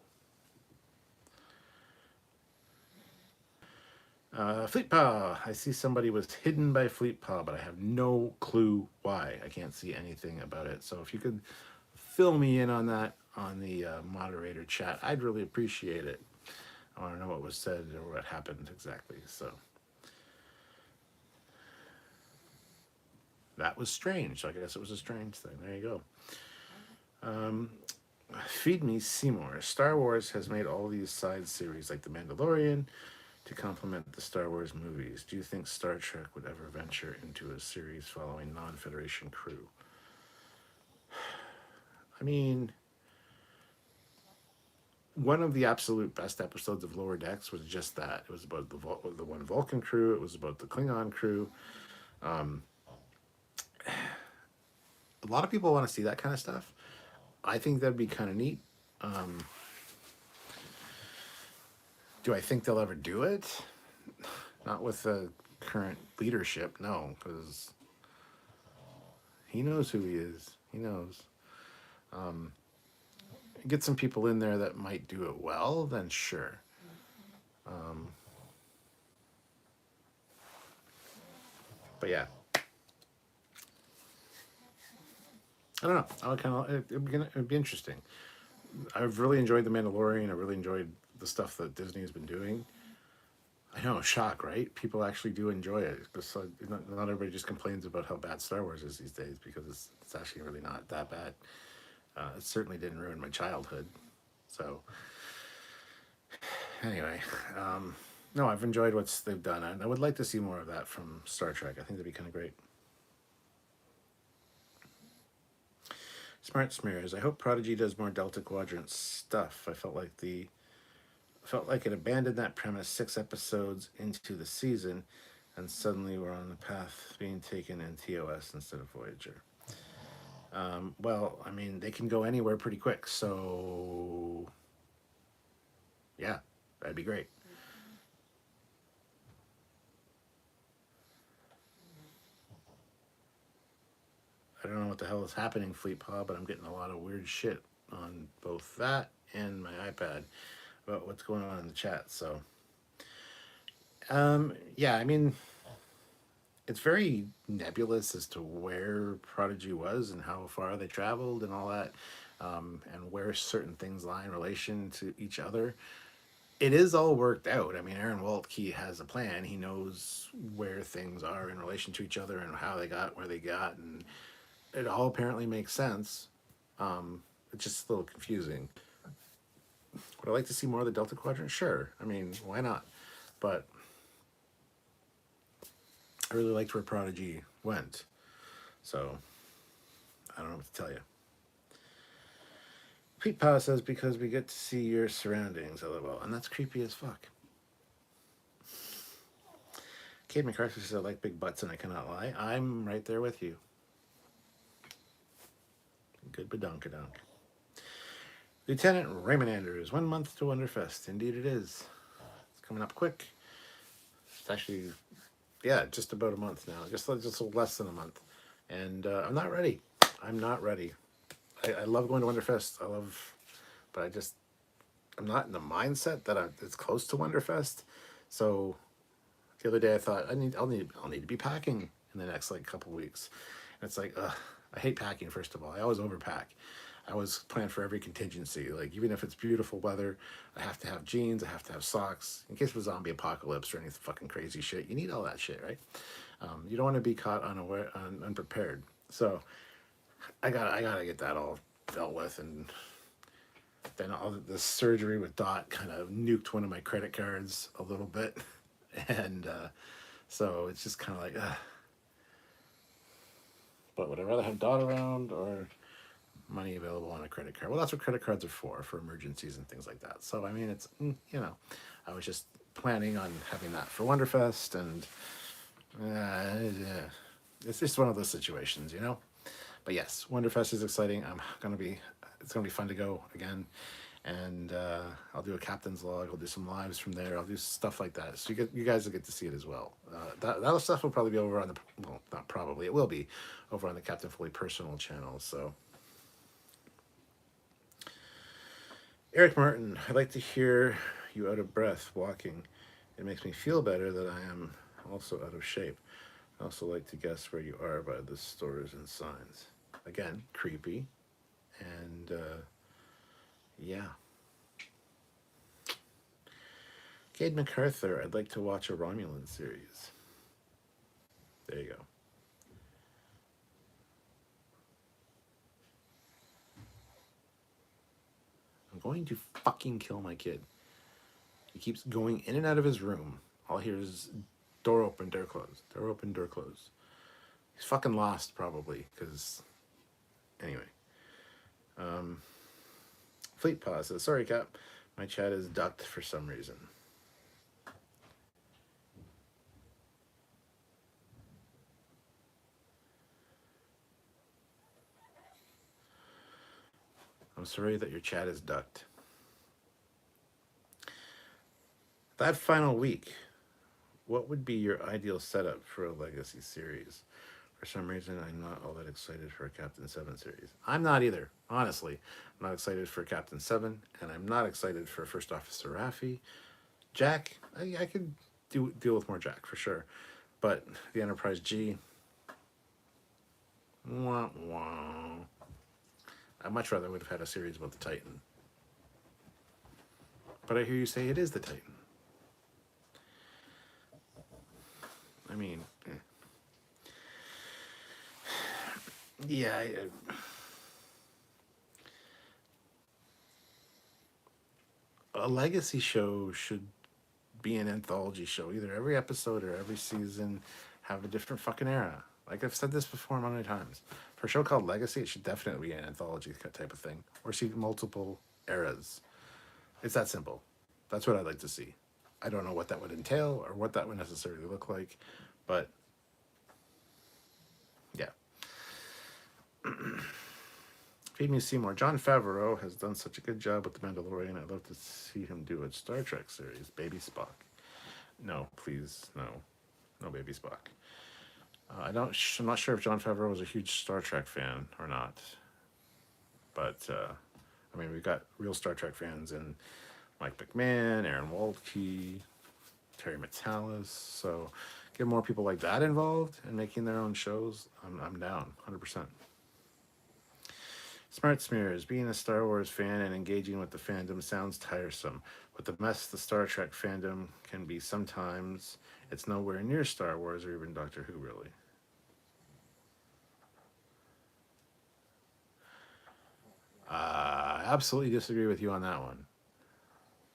Fleet Paw. I see somebody was hidden by Fleet Paw, but I have no clue why. I can't see anything about it. So if you could fill me in on that on the moderator chat, I'd really appreciate it. I want to know what was said or what happened exactly. So that was strange. So I guess it was a strange thing. There you go. Feed me Seymour. Star Wars has made all these side series like The Mandalorian to complement the Star Wars movies. Do you think Star Trek would ever venture into a series following non-Federation crew? I mean, one of the absolute best episodes of Lower Decks was just that. It was about the one Vulcan crew. It was about the Klingon crew. A lot of people want to see that kind of stuff. I think that'd be kind of neat. Do I think they'll ever do it? Not with the current leadership, no, because he knows who he is. He knows. Get some people in there that might do it well, then sure. But yeah, I don't know. I would kind of it'd be interesting. I've really enjoyed The Mandalorian. I really enjoyed the stuff that Disney has been doing. I know, shock, right? People actually do enjoy it. So not everybody just complains about how bad Star Wars is these days, because it's actually really not that bad. It certainly didn't ruin my childhood. So anyway, no, I've enjoyed what they've done, and I would like to see more of that from Star Trek. I think that'd be kind of great. Smart Smears. I hope Prodigy does more Delta Quadrant stuff. I felt like it abandoned that premise 6 episodes into the season, and suddenly we're on the path being taken in TOS instead of Voyager. Well, I mean, they can go anywhere pretty quick, so yeah, that'd be great. I don't know what the hell is happening, Fleet Paw, but I'm getting a lot of weird shit on both that and my iPad about what's going on in the chat. So, yeah, I mean, it's very nebulous as to where Prodigy was and how far they traveled and all that, and where certain things lie in relation to each other. It is all worked out. I mean, Aaron Waltke has a plan. He knows where things are in relation to each other and how they got where they got, and it all apparently makes sense. It's just a little confusing. Would I like to see more of the Delta Quadrant? Sure. I mean, why not? But I really liked where Prodigy went. So I don't know what to tell you. Pete Pa says, because we get to see your surroundings, LOL. And that's creepy as fuck. Kate McCarthy says, I like big butts and I cannot lie. I'm right there with you. Good badonkadonk. Lieutenant Raymond Andrews, 1 month to Wonderfest. Indeed it is. It's coming up quick. It's actually, yeah, just about a month now. Just less than a month. And I'm not ready. I'm not ready. I love going to Wonderfest. But I'm not in the mindset that it's close to Wonderfest. So the other day I thought I'll need to be packing in the next like couple weeks. And it's like, I hate packing. First of all, I always overpack. I always plan for every contingency. Like, even if it's beautiful weather, I have to have jeans, I have to have socks in case of a zombie apocalypse or any fucking crazy shit. You need all that shit, right? You don't want to be caught unprepared. So I gotta get that all dealt with. And then all the surgery with Dot kind of nuked one of my credit cards a little bit, and so it's just kind of like, but would I rather have Dot around or money available on a credit card? Well, that's what credit cards are for emergencies and things like that. So I mean, it's I was just planning on having that for Wonderfest, and it's just one of those situations, But yes, Wonderfest is exciting. It's gonna be fun to go again, and I'll do a captain's log. I'll do some lives from there. I'll do stuff like that, so you guys will get to see it as well. That stuff will probably be over on not probably, it will be over on the Captain Foley personal channel. So. Eric Martin, I'd like to hear you out of breath walking It makes me feel better that I am also out of shape. I also like to guess where you are by the stores and signs. Again, creepy. And yeah. Cade MacArthur, I'd like to watch a Romulan series. There you go. I'm going to fucking kill my kid. He keeps going in and out of his room. All I hear is door open, door closed. Door open, door closed. He's fucking lost, probably, because... Anyway. Fleet Paw says, sorry, Cap. My chat is ducked for some reason. I'm sorry that your chat is ducked. That final week, what would be your ideal setup for a Legacy series? For some reason, I'm not all that excited for a Captain 7 series. I'm not either, honestly. I'm not excited for Captain 7, and I'm not excited for First Officer Raffi. Jack, I could deal with more Jack, for sure. But the Enterprise G, wah, wah. I much rather would have had a series about the Titan. But I hear you say it is the Titan. I mean, yeah. A legacy show should be an anthology show. Either every episode or every season have a different fucking era. Like I've said this before many times. For a show called Legacy, it should definitely be an anthology type of thing. Or see multiple eras. It's that simple. That's what I'd like to see. I don't know what that would entail or what that would necessarily look like, but yeah. Feed me Seymour. Jon Favreau has done such a good job with The Mandalorian. I'd love to see him do a Star Trek series. Baby Spock. No, please, no. No Baby Spock. I'm not sure if Jon Favreau was a huge Star Trek fan or not. But, I mean, we've got real Star Trek fans in Mike McMahon, Aaron Waldke, Terry Matalas. So get more people like that involved in making their own shows. I'm down, 100%. Smart Smears, being a Star Wars fan and engaging with the fandom sounds tiresome. With the mess the Star Trek fandom can be sometimes, it's nowhere near Star Wars or even Doctor Who, really. I absolutely disagree with you on that one.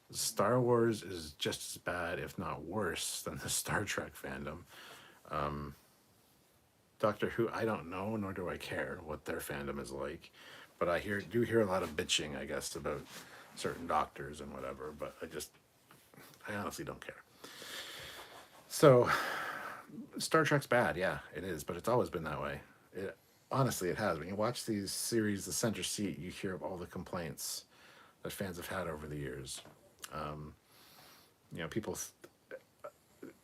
Star Wars is just as bad, if not worse, than the Star Trek fandom. Doctor Who, I don't know, nor do I care what their fandom is like. But I do hear a lot of bitching, I guess, about certain doctors and whatever. But I honestly don't care. So, Star Trek's bad, yeah, it is. But it's always been that way. Honestly, it has. When you watch these series, The Center Seat, you hear of all the complaints that fans have had over the years. People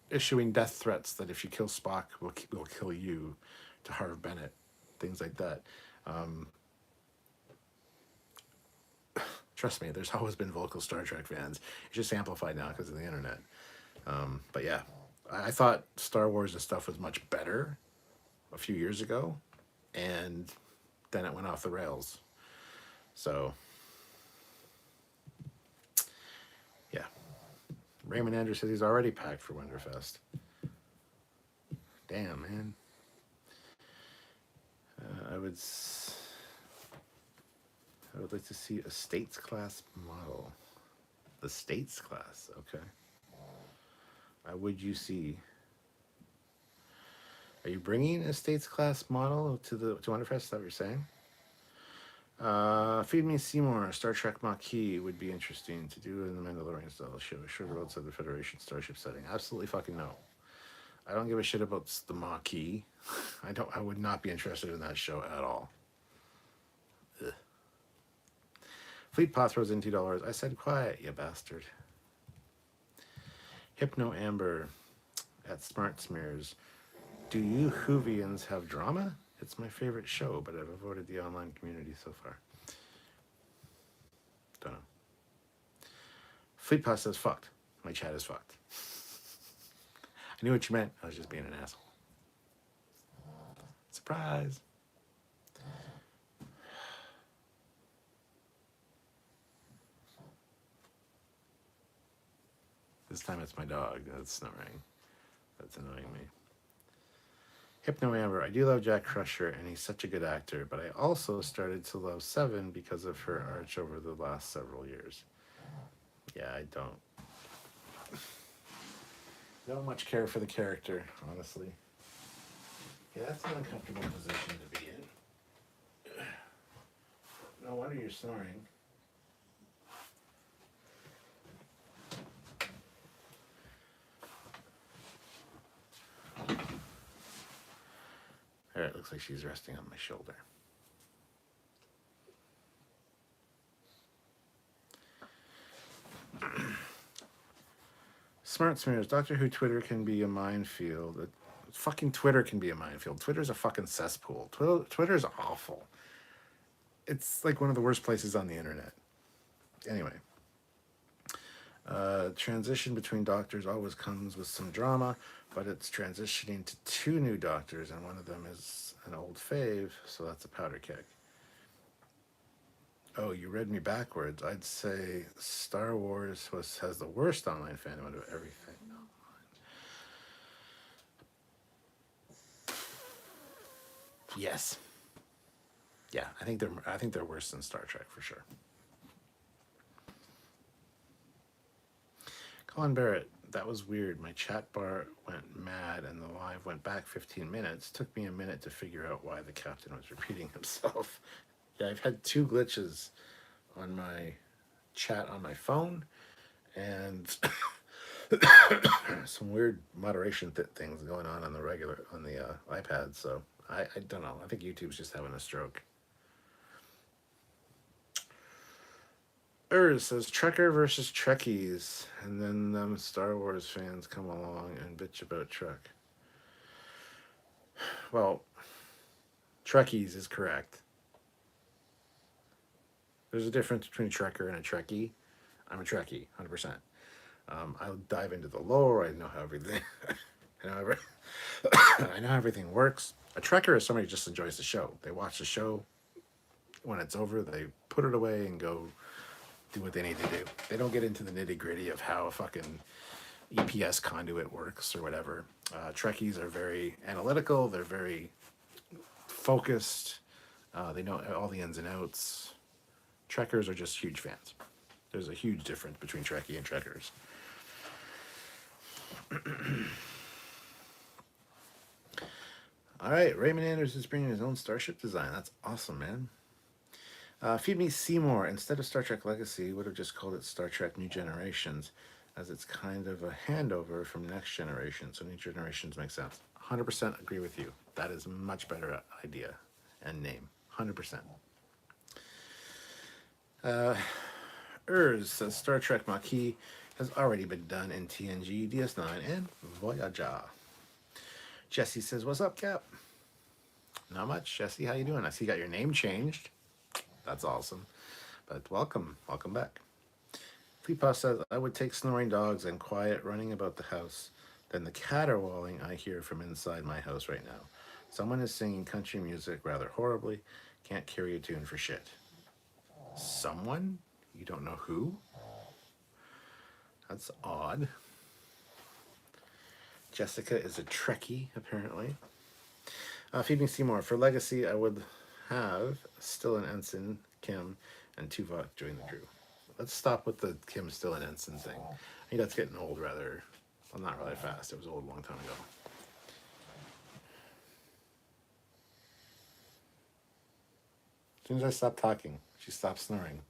issuing death threats that if you kill Spock, we'll kill you, to Harv Bennett, things like that. Trust me, there's always been vocal Star Trek fans. It's just amplified now because of the internet. But yeah, I thought Star Wars and stuff was much better a few years ago, and then it went off the rails. So, yeah. Raymond Andrews says he's already packed for Winterfest. Damn, man. I would like to see a States class model. The States class, okay. Would you see? Are you bringing a States class model to Winterfest? Is that what you're saying? Feed Me Seymour, Star Trek Maquis would be interesting to do in the Mandalorian style show. Sure, outside the Federation starship setting. Absolutely fucking no. I don't give a shit about the Maquis. I would not be interested in that show at all. Ugh. Fleet Paw throws in $2. I said quiet, you bastard. Hypno Amber at Smart Smears. Do you Whovians have drama? It's my favorite show, but I've avoided the online community so far. Don't know. Fleet Paw says fucked. My chat is fucked. I knew what you meant. I was just being an asshole. Surprise. This time it's my dog that's snoring. That's annoying me. Hypno Amber, I do love Jack Crusher, and he's such a good actor, but I also started to love Seven because of her arch over the last several years. Yeah, I don't much care for the character, honestly. Yeah, that's an uncomfortable position to be in. No wonder you're snoring. All right, looks like she's resting on my shoulder. Smart Smears, Doctor Who Twitter can be a minefield. Fucking Twitter can be a minefield. Twitter's a fucking cesspool. Twitter's awful. It's like one of the worst places on the internet. Anyway. Transition between doctors always comes with some drama, but it's transitioning to 2 new doctors, and one of them is an old fave, so that's a powder keg. Oh, you read me backwards. I'd say Star Wars has the worst online fandom of everything. Yes. Yeah, I think they're worse than Star Trek for sure. Colin Barrett, that was weird. My chat bar went mad and the live went back 15 minutes. Took me a minute to figure out why the captain was repeating himself. Yeah, I've had 2 glitches on my chat on my phone and some weird moderation things going on the iPad. So I don't know. I think YouTube's just having a stroke. Says Trekker versus Trekkies, and then them Star Wars fans come along and bitch about Trek. Well, Trekkies is correct. There's a difference between a Trekker and a Trekkie. I'm a Trekkie, 100%. I'll dive into the lore. I know how everything. I know how everything works. A Trekker is somebody who just enjoys the show. They watch the show. When it's over, they put it away and go do what they need to do. They don't get into the nitty gritty of how a fucking EPS conduit works or whatever. Trekkies are very analytical. They're very focused. They know all the ins and outs. Trekkers are just huge fans. There's a huge difference between Trekkie and Trekkers. All right, Raymond Anders is bringing his own starship design. That's awesome, man. Feed Me Seymour, instead of Star Trek Legacy, would have just called it Star Trek New Generations, as it's kind of a handover from Next Generation, so New Generations makes sense. 100% agree with you. That is a much better idea and name. 100%. Says Star Trek Maquis has already been done in TNG, DS9, and Voyager. Jesse says, what's up, Cap? Not much. Jesse, how you doing? I see you got your name changed. That's awesome. But welcome back. Fleetpaw says, I would take snoring dogs and quiet running about the house than the caterwauling I hear from inside my house right now. Someone is singing country music rather horribly. Can't carry a tune for shit. Someone? You don't know who? That's odd. Jessica is a Trekkie, apparently. Feed Me Seymour. For Legacy, I would have still an ensign, Kim, and Tuvok join the crew. Let's stop with the Kim still an ensign thing. I think that's getting old rather, well, not really fast. It was old a long time ago. As soon as I stop talking, she stops snoring.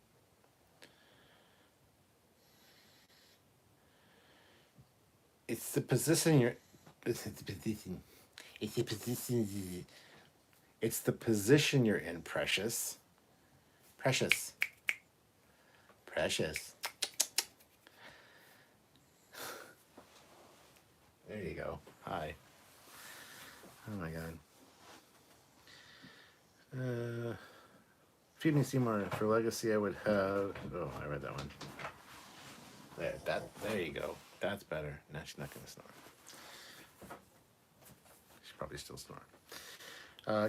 It's the position you're. It's the position you're in, Precious. Precious. There you go. Hi. Oh my god. Feed Me Seymour. For Legacy, I would have. Oh, I read that one. There you go. That's better. Now she's not gonna snore. probably still snoring.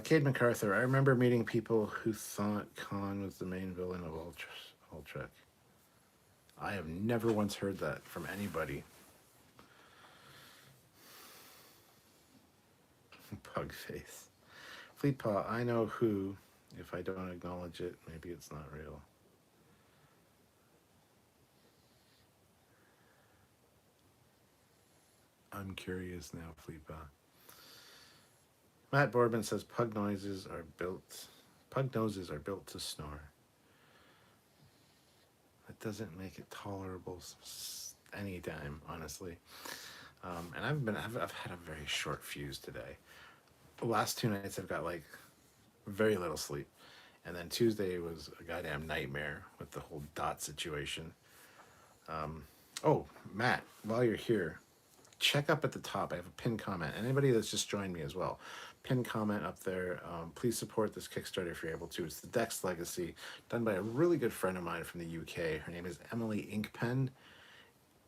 Cade MacArthur, I remember meeting people who thought Khan was the main villain of Ultrek. I have never once heard that from anybody. Pug face. Fleetpaw, I know who. If I don't acknowledge it, maybe it's not real. I'm curious now, Fleetpaw. Matt Boardman says pug noses are built to snore. That doesn't make it tolerable anytime, honestly. And I've had a very short fuse today. The last 2 nights I've got like very little sleep. And then Tuesday was a goddamn nightmare with the whole dot situation. Oh, Matt, while you're here, check up at the top. I have a pinned comment. And anybody that's just joined me as well, pinned comment up there. Please support this Kickstarter if you're able to. It's the Dex Legacy, done by a really good friend of mine from the UK. Her name is Emily Inkpen.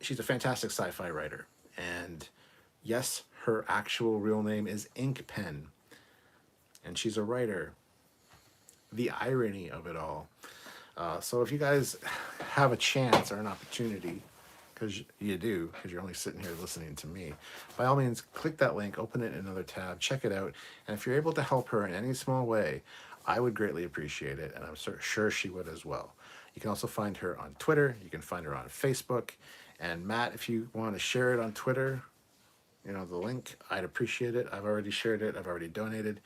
She's a fantastic sci-fi writer. And yes, her actual real name is Inkpen. And she's a writer. The irony of it all. So if you guys have a chance or an opportunity, because you do, because you're only sitting here listening to me, by all means, click that link, open it in another tab, check it out, and if you're able to help her in any small way, I would greatly appreciate it, and I'm sure she would as well. You can also find her on Twitter, you can find her on Facebook, and Matt, if you want to share it on Twitter, you know, the link, I'd appreciate it. I've already shared it, I've already donated.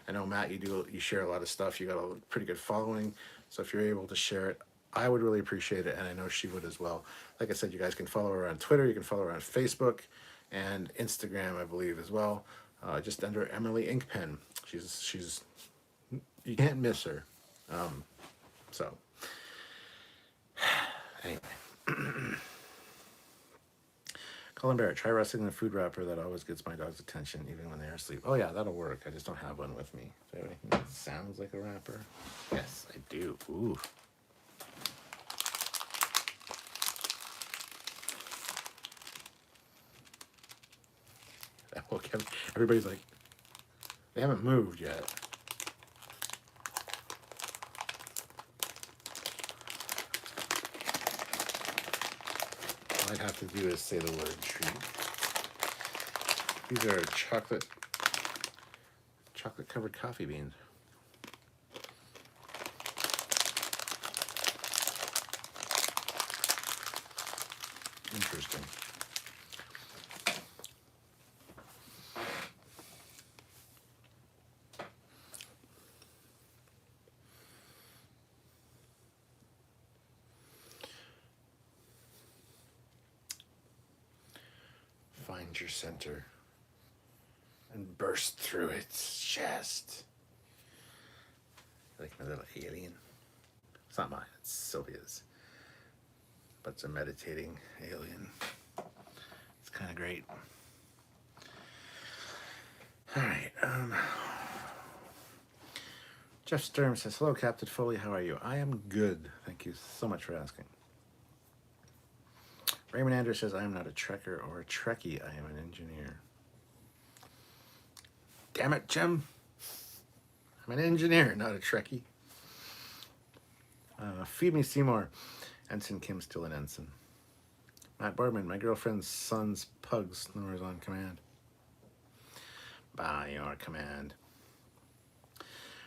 I know, Matt, you share a lot of stuff, you got a pretty good following, so if you're able to share it, I would really appreciate it, and I know she would as well. Like I said, you guys can follow her on Twitter, you can follow her on Facebook, and Instagram, I believe, as well. Just under Emily Inkpen. She's you can't miss her. So, anyway. Colin Barrett, try wrestling the food wrapper. That always gets my dog's attention, even when they are asleep. Oh yeah, that'll work. I just don't have one with me. Is there anything that sounds like a wrapper? Yes, I do. Ooh. Everybody's like, they haven't moved yet. All I'd have to do is say the word treat. These are chocolate covered coffee beans. Interesting. Find your center and burst through its chest. Like my little alien. It's not mine, it's Sylvia's. But it's a meditating alien. It's kind of great. All right. Jeff Sturm says, hello, Captain Foley. How are you? I am good. Thank you so much for asking. Raymond Anders says, I am not a Trekker or a Trekkie. I am an engineer. Damn it, Jim. I'm an engineer, not a Trekkie. Feed me Seymour. Ensign Kim still an ensign. Matt Boardman, my girlfriend's son's pug snores on command. By your command.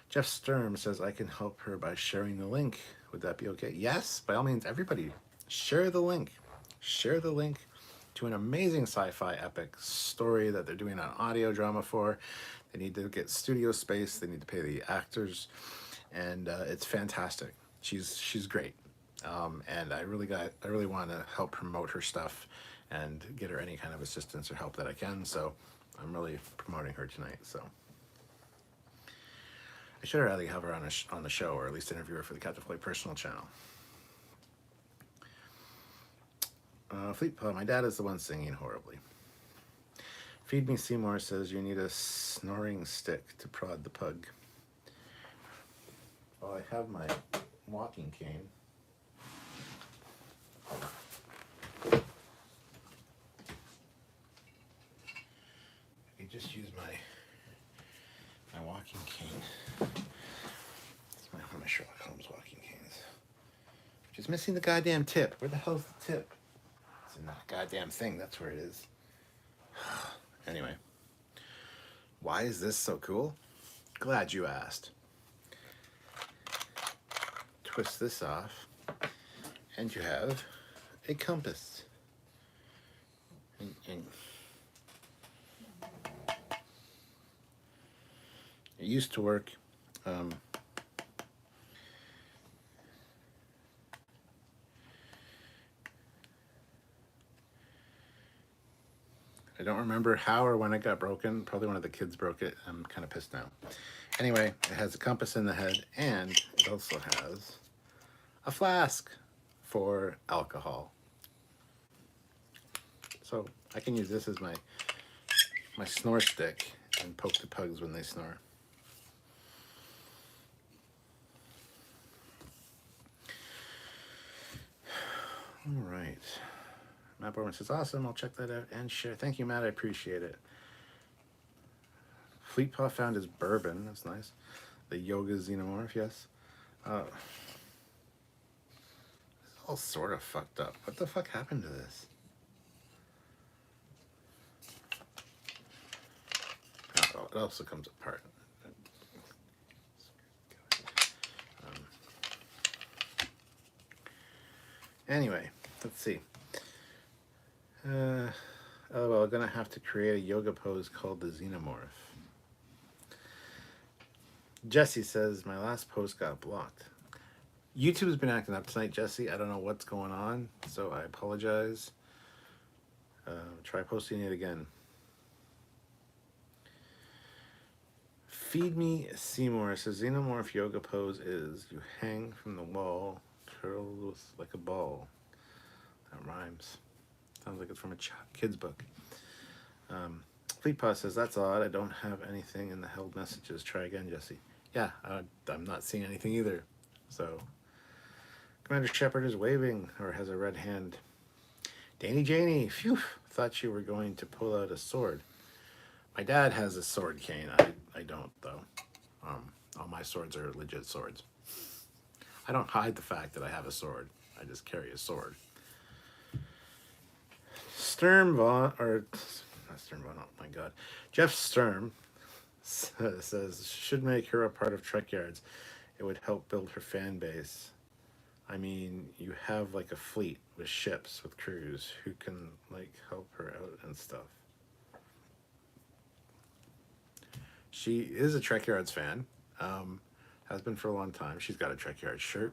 Jeff Sturm says, I can help her by sharing the link. Would that be okay? Yes, by all means, everybody, share the link. Share the link to an amazing sci-fi epic story that they're doing an audio drama for. They need to get studio space. They need to pay the actors, and it's fantastic. She's great, and I really want to help promote her stuff and get her any kind of assistance or help that I can. So I'm really promoting her tonight. So I should really have her on the show, or at least interview her for the Captain Foley personal channel. Fleetpaw, my dad is the one singing horribly. Feed Me Seymour says you need a snoring stick to prod the pug. Well, I have my walking cane. I just use my walking cane. It's one of my Sherlock Holmes walking canes. Just missing the goddamn tip. Where the hell's the tip? It's in that goddamn thing. That's where it is. Anyway. Why is this so cool? Glad you asked. Twist this off, and you have a compass. And it used to work. I don't remember how or when it got broken. Probably one of the kids broke it. I'm kind of pissed now. Anyway, it has a compass in the head, and it also has a flask for alcohol. So I can use this as my snore stick and poke the pugs when they snore. All right. Matt Borman says, awesome, I'll check that out and share. Thank you, Matt, I appreciate it. Fleet Paw found his bourbon, that's nice. The Yoga Xenomorph, yes. It's all sort of fucked up. What the fuck happened to this? Oh, it also comes apart. Anyway, let's see. Oh, well, I'm gonna have to create a yoga pose called the Xenomorph. Jesse says, my last post got blocked. YouTube's been acting up tonight, Jesse. I don't know what's going on, so I apologize. Try posting it again. Feed Me Seymour says, Xenomorph yoga pose is you hang from the wall, curled like a ball. That rhymes. Sounds like it's from a kid's book. Fleet Paw says, that's odd. I don't have anything in the held messages. Try again, Jesse. Yeah, I'm not seeing anything either. So, Commander Shepard is waving or has a red hand. Danny Janie, phew, thought you were going to pull out a sword. My dad has a sword cane. I don't, though. All my swords are legit swords. I don't hide the fact that I have a sword. I just carry a sword. Not Sternvon, oh my god. Jeff Sturm says, should make her a part of Trekyards. It would help build her fan base. I mean, you have like a fleet with ships, with crews who can like help her out and stuff. She is a Trekyards fan. Has been for a long time. She's got a Trekyards shirt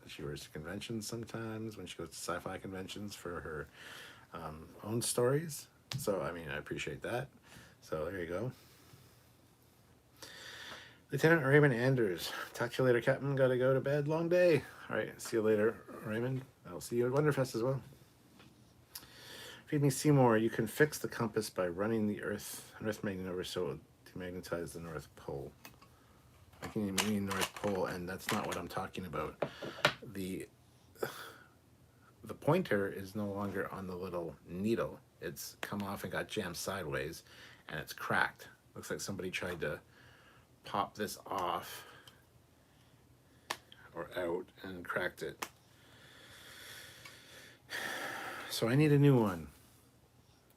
that she wears to conventions sometimes when she goes to sci-fi conventions for her own stories. So, I mean, I appreciate that. So, there you go. Lieutenant Raymond Anders. Talk to you later, Captain. Gotta go to bed. Long day. All right. See you later, Raymond. I'll see you at Wonderfest as well. Feed Me Seymour. You can fix the compass by running the Earth magnet over so to magnetize the North Pole. I can mean North Pole, and that's not what I'm talking about. The pointer is no longer on the little needle. It's come off and got jammed sideways, and it's cracked. Looks like somebody tried to pop this off or out and cracked it. So I need a new one.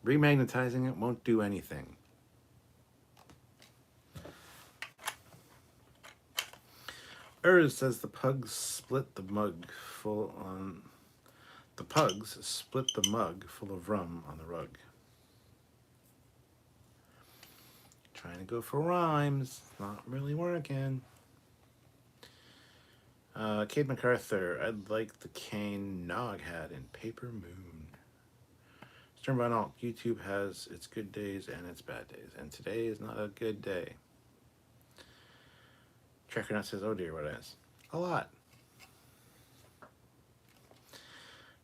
Remagnetizing it won't do anything. Says the pugs split the mug full of rum on the rug. Trying to go for rhymes, not really working. Kate MacArthur, I'd like the cane Nog had in Paper Moon. Stern Von Alt, YouTube has its good days and its bad days, and today is not a good day. Trekyards says, oh dear, what is? A lot.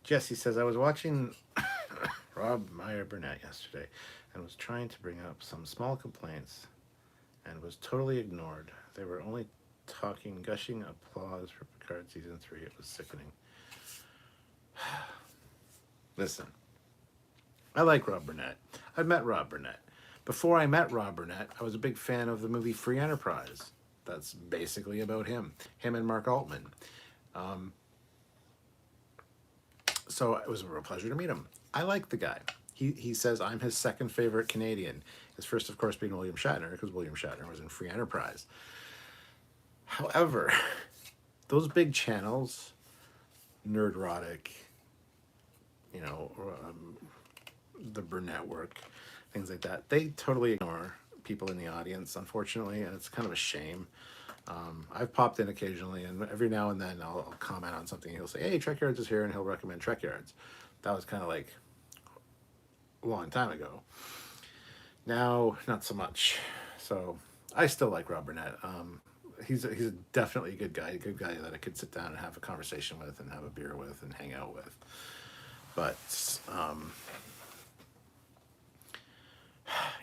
Jesse says, I was watching Rob Meyer Burnett yesterday and was trying to bring up some small complaints and was totally ignored. They were only talking, gushing applause for Picard Season 3. It was sickening. Listen, I like Rob Burnett. I've met Rob Burnett. Before I met Rob Burnett, I was a big fan of the movie Free Enterprise. That's basically about him and Mark Altman. So it was a real pleasure to meet him. I like the guy. He says I'm his second favorite Canadian. His first, of course, being William Shatner, because William Shatner was in Free Enterprise. However, those big channels, Nerdrotic, you know, the Burnett work, things like that, they totally ignore people in the audience, unfortunately, and it's kind of a shame. I've popped in occasionally, and every now and then I'll comment on something. He'll say, "Hey, Trekyards is here," and he'll recommend Trekyards. That was kind of like a long time ago. Now, not so much. So I still like Rob Burnett. He's definitely a good guy that I could sit down and have a conversation with, and have a beer with, and hang out with. But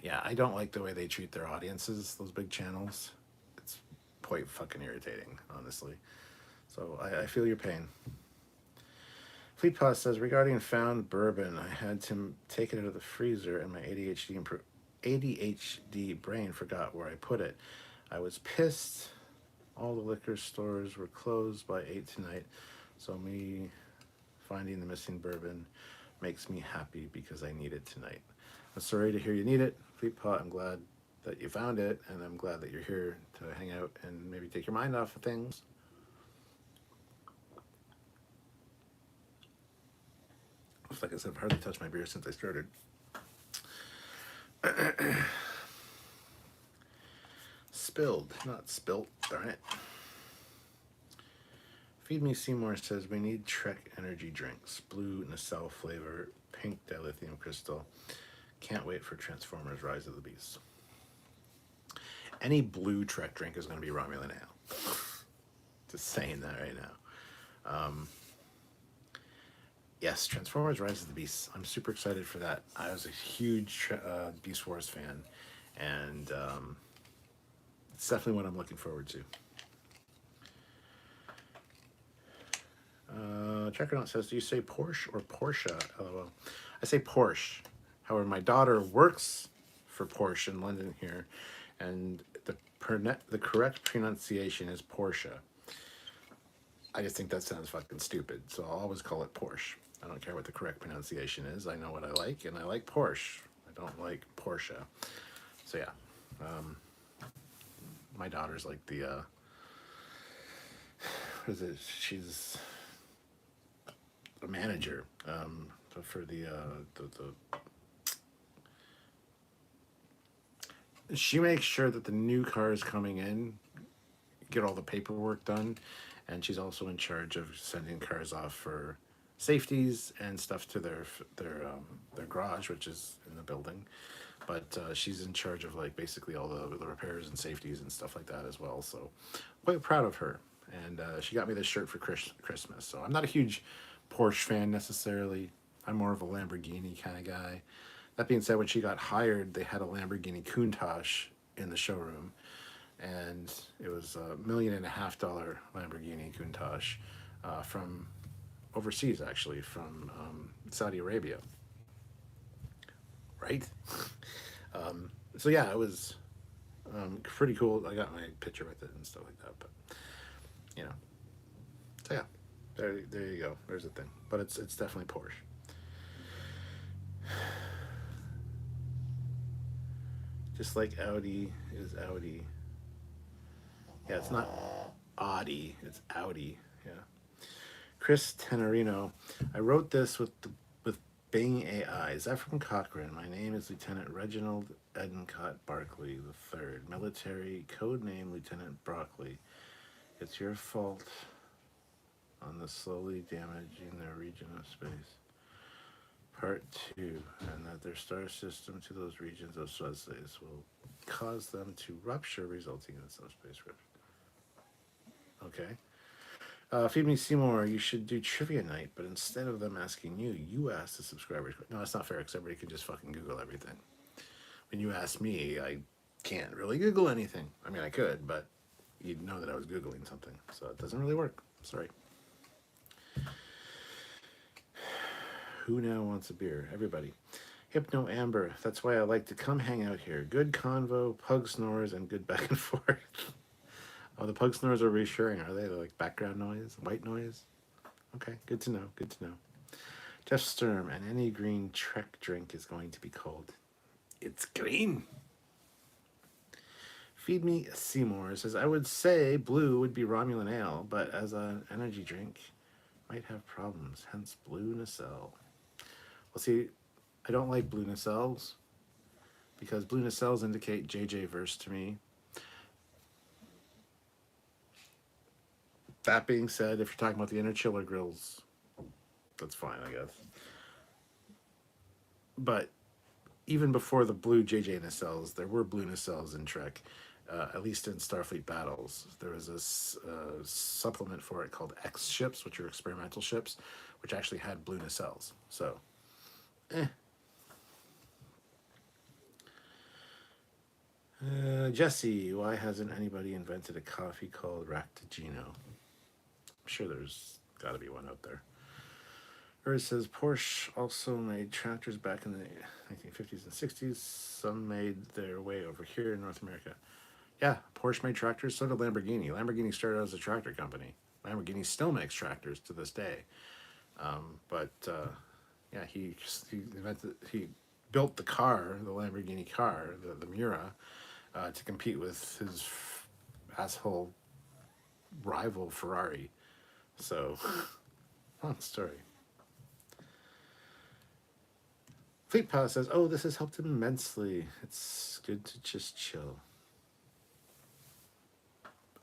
yeah, I don't like the way they treat their audiences. Those big channels. Quite fucking irritating, honestly. So I feel your pain. Fleet Paw says, regarding found bourbon, I had to take it out of the freezer and my ADHD brain forgot where I put it. I was pissed. All the liquor stores were closed by 8 tonight. So me finding the missing bourbon makes me happy because I need it tonight. I'm sorry to hear you need it. Fleet Paw, I'm glad that you found it, and I'm glad that you're here to hang out and maybe take your mind off of things. Like I said, I've hardly touched my beer since I started. Spilled, not spilt, darn it. Feed Me Seymour says, we need Trek energy drinks. Blue nacelle flavor, pink dilithium crystal. Can't wait for Transformers Rise of the Beast. Any blue Trek drink is going to be Romulan ale. Just saying that right now. Yes, Transformers Rise of the Beast. I'm super excited for that. I was a huge Beast Wars fan, and it's definitely what I'm looking forward to. Checkernaut says, do you say Porsche or Porsche? LOL. I say Porsche. However, my daughter works for Porsche in London here, and the correct pronunciation is Porsche. I just think that sounds fucking stupid, so I'll always call it Porsche. I don't care what the correct pronunciation is. I know what I like, and I like Porsche. I don't like Porsche. So yeah, my daughter's like the what is it? She's a manager for the she makes sure that the new cars coming in get all the paperwork done, and she's also in charge of sending cars off for safeties and stuff to their garage, which is in the building. But she's in charge of like basically all the repairs and safeties and stuff like that as well. So quite proud of her. And she got me this shirt for Christmas. So I'm not a huge Porsche fan necessarily. I'm more of a Lamborghini kind of guy. That being said, when she got hired, they had a Lamborghini Countach in the showroom, and it was $1.5 million Lamborghini Countach from overseas, actually, from Saudi Arabia. Right? So yeah, it was pretty cool. I got my picture with it and stuff like that, but you know, so yeah, there you go. There's the thing, but it's definitely Porsche. Just like Audi is Audi. Yeah, it's not Audi, it's Audi. Yeah. Chris Tenorino, I wrote this with Bing AI. Is that from Cochrane? My name is Lieutenant Reginald Edencott Barclay III, military codename Lieutenant Broccoli. It's your fault on the slowly damaging their region of space. Part 2, and that their star system to those regions of subspace will cause them to rupture, resulting in a subspace rift. Okay. Feed Me Seymour, you should do trivia night, but instead of them asking you, you ask the subscribers. No, that's not fair, because everybody can just fucking Google everything. When you ask me, I can't really Google anything. I mean, I could, but you'd know that I was Googling something, so it doesn't really work. Sorry. Who now wants a beer? Everybody. Hypno Amber. That's why I like to come hang out here. Good convo, pug snores, and good back and forth. Oh, the pug snores are reassuring, are they? They're like background noise, white noise? Okay, good to know, good to know. Jeff Sturm, and any green Trek drink is going to be cold. It's green. Feed Me Seymour says, I would say blue would be Romulan ale, but as an energy drink, might have problems, hence blue nacelle. Well, see, I don't like blue nacelles because blue nacelles indicate JJ verse to me. That being said, if you're talking about the inner chiller grills, that's fine, I guess. But even before the blue JJ nacelles, there were blue nacelles in Trek, at least in Starfleet battles. There was a supplement for it called X ships, which are experimental ships, which actually had blue nacelles. So, Jesse, why hasn't anybody invented a coffee called Ractigino? I'm sure there's got to be one out there. Or it says Porsche also made tractors back in the 1950s and 60s. Some made their way over here in North America. Yeah, Porsche made tractors. So did Lamborghini. Lamborghini started out as a tractor company. Lamborghini still makes tractors to this day. Yeah, he built the car, the Lamborghini car, the Miura, to compete with his asshole rival Ferrari. So, long story. Fleet Palace says, oh, this has helped immensely. It's good to just chill.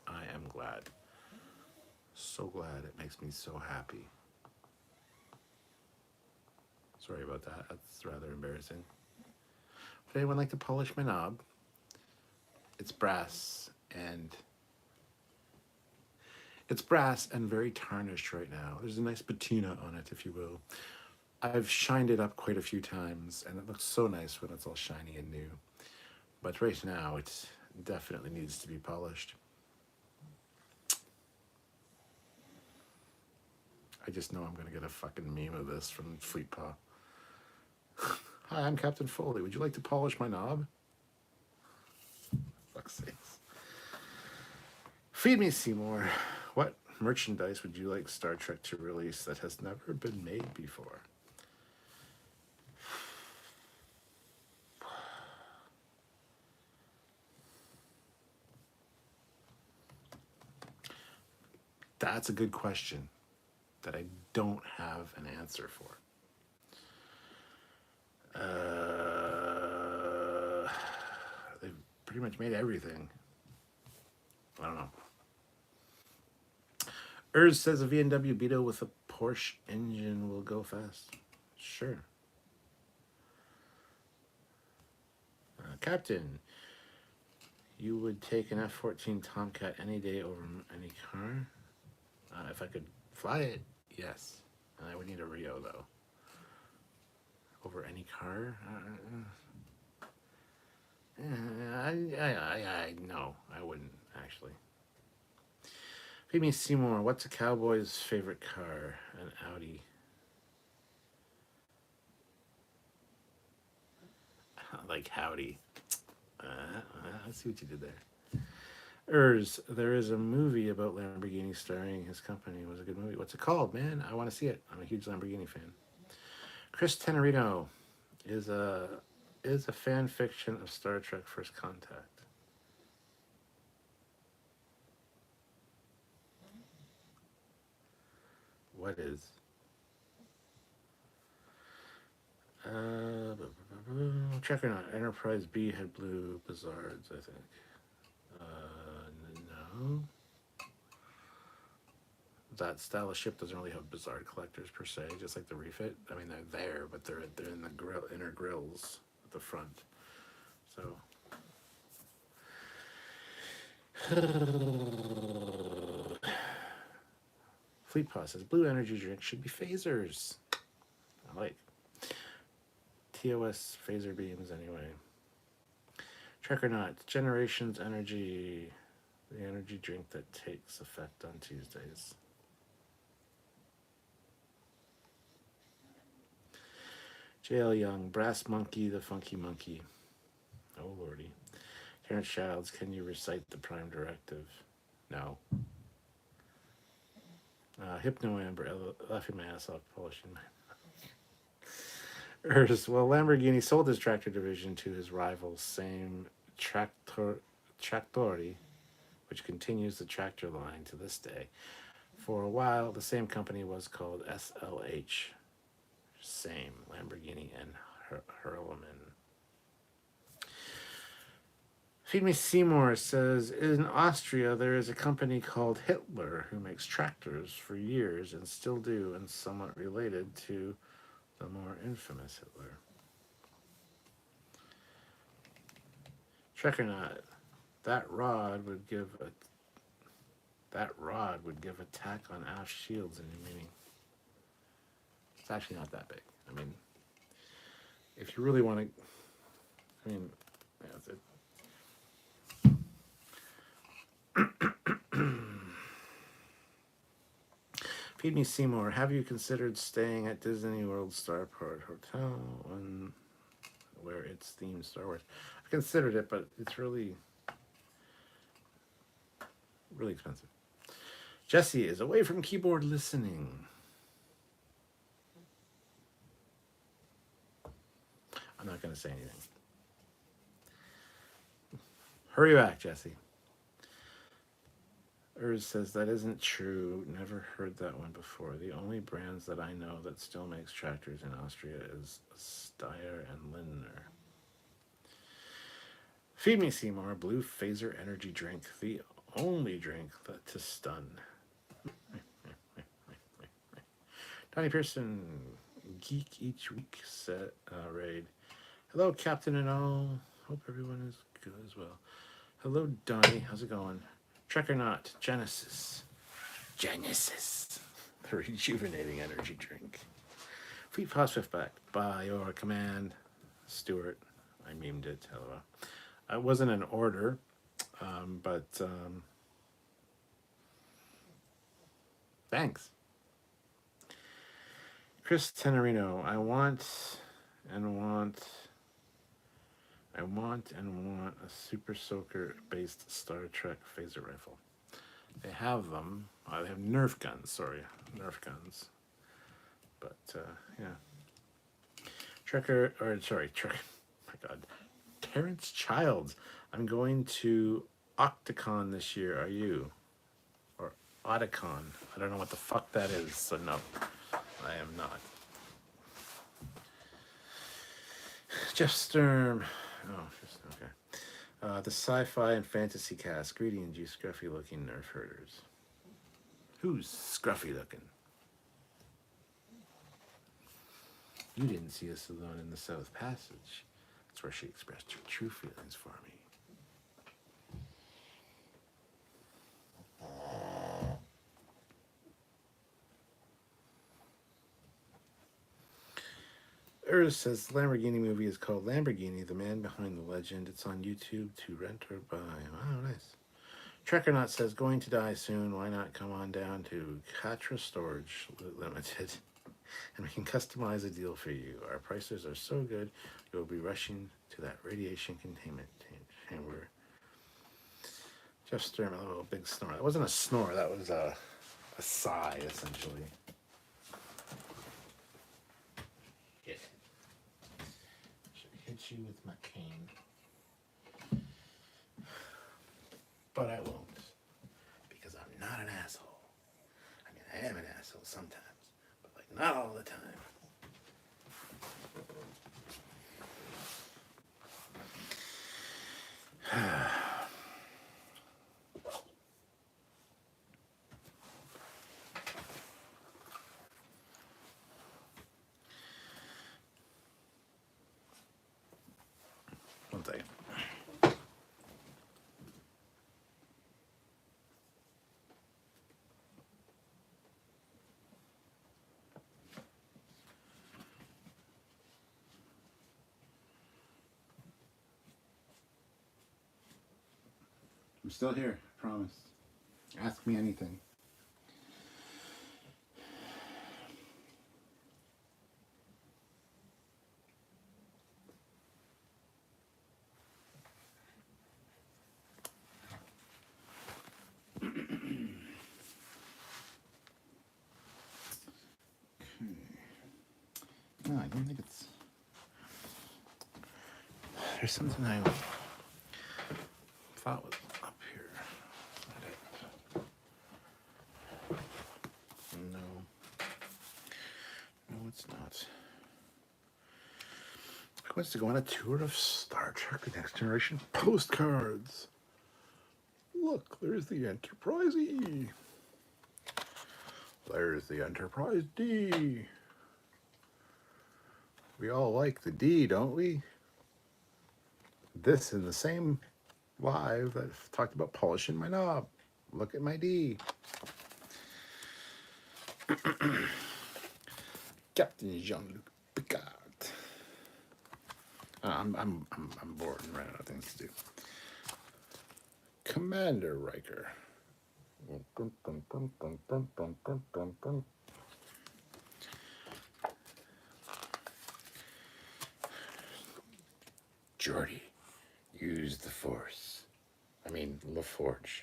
I am glad. So glad. It makes me so happy. Sorry about that. That's rather embarrassing. Would anyone like to polish my knob? It's brass and very tarnished right now. There's a nice patina on it, if you will. I've shined it up quite a few times, and it looks so nice when it's all shiny and new. But right now, it definitely needs to be polished. I just know I'm going to get a fucking meme of this from Fleet Paw. Hi, I'm Captain Foley. Would you like to polish my knob? Fuck's sakes. Feed me, Seymour. What merchandise would you like Star Trek to release that has never been made before? That's a good question that I don't have an answer for. They've pretty much made everything. I don't know. Urs says a V&W Beetle with a Porsche engine will go fast. Sure. Captain, you would take an F-14 Tomcat any day over any car? If I could fly it, yes. And I would need a Rio, though. Over any car? No, I wouldn't, actually. Feed me Seymour, what's a cowboy's favorite car? An Audi. Like howdy. I see what you did there. Urs, there is a movie about Lamborghini starring his company. It was a good movie. What's it called, man? I want to see it. I'm a huge Lamborghini fan. Chris Tenorino is a fan fiction of Star Trek First Contact. What is? Check or not. Enterprise B had blue Bizards, I think. No. That style of ship doesn't really have Bizarre collectors per se, just like the refit. I mean, they're there, but they're in the inner grills at the front. So. Fleet Paw says blue energy drink should be phasers. I like. TOS phaser beams anyway. Trek or not, Generations Energy, the energy drink that takes effect on J.L. Young, Brass Monkey, the Funky Monkey. Oh, lordy. Terrence Childs, can you recite the Prime Directive? No. Hypno Amber, laughing my ass off, polishing my... Well, Lamborghini sold his tractor division to his rival, same Trattori, which continues the tractor line to this day. For a while, the same company was called SLH. Same, Lamborghini and Hurleman. Feed Me Seymour says, in Austria, there is a company called Hitler who makes tractors for years and still do, and somewhat related to the more infamous Hitler. Trekyards, that rod would give attack on Ash shields in your meaning. It's actually not that big. I mean, if you really want to, I mean, yeah, Feed Me Seymour, have you considered staying at Disney World Starport Hotel where it's themed Star Wars? I considered it, but it's really, really expensive. Jesse is away from keyboard listening. I'm not going to say anything. Hurry back, Jesse. Says, that isn't true. Never heard that one before. The only brands that I know that still makes tractors in Austria is Steyr and Lindner. Feed Me Seymour, Blue Phaser Energy Drink. The only drink to stun. Donnie Pearson, Geek Each Week set raid. Hello, Captain and all. Hope everyone is good as well. Hello, Donnie. How's it going? Trek or Not, Genesis. The rejuvenating energy drink. Fleet Phosphate back by your command, Stuart. I memed it, hello. It wasn't an order, but thanks. Chris Tenorino, I want a Super Soaker based Star Trek phaser rifle. They have them. They have Nerf guns. But yeah. My God, Terrence Childs. I'm going to Octacon this year. Are you? Or Otacon? I don't know what the fuck that is. So no, I am not. Jeff Sturm. Oh, okay. The sci-fi and fantasy cast. Greetings, you scruffy-looking nerf herders. Who's scruffy-looking? You didn't see us alone in the South Passage. That's where she expressed her true feelings for me. Says the Lamborghini movie is called Lamborghini, the Man Behind the Legend. It's on YouTube to rent or buy. Oh, nice. Trekyards says, going to die soon. Why not come on down to Katra Storage Limited and we can customize a deal for you. Our prices are so good, you'll be rushing to that radiation containment chamber. Jeff Sturm, a little big snore. That wasn't a snore, that was a sigh, essentially. You with my cane, but I won't, because I'm not an asshole. I mean, I am an asshole sometimes, but like not all the time. One second. I'm still here, I promise. Ask me anything. find. I think it's. There's something I thought was up here. No. No, it's not. I wants to go on a tour of Star Trek The Next Generation postcards. Look, there's the Enterprise E. There's the Enterprise D. We all like the D, don't we? This in the same live that I've talked about polishing my knob. Look at my D. Captain Jean-Luc Picard. I'm bored and ran out of things to do. Commander Riker. Geordi, use the Force. I mean, LaForge.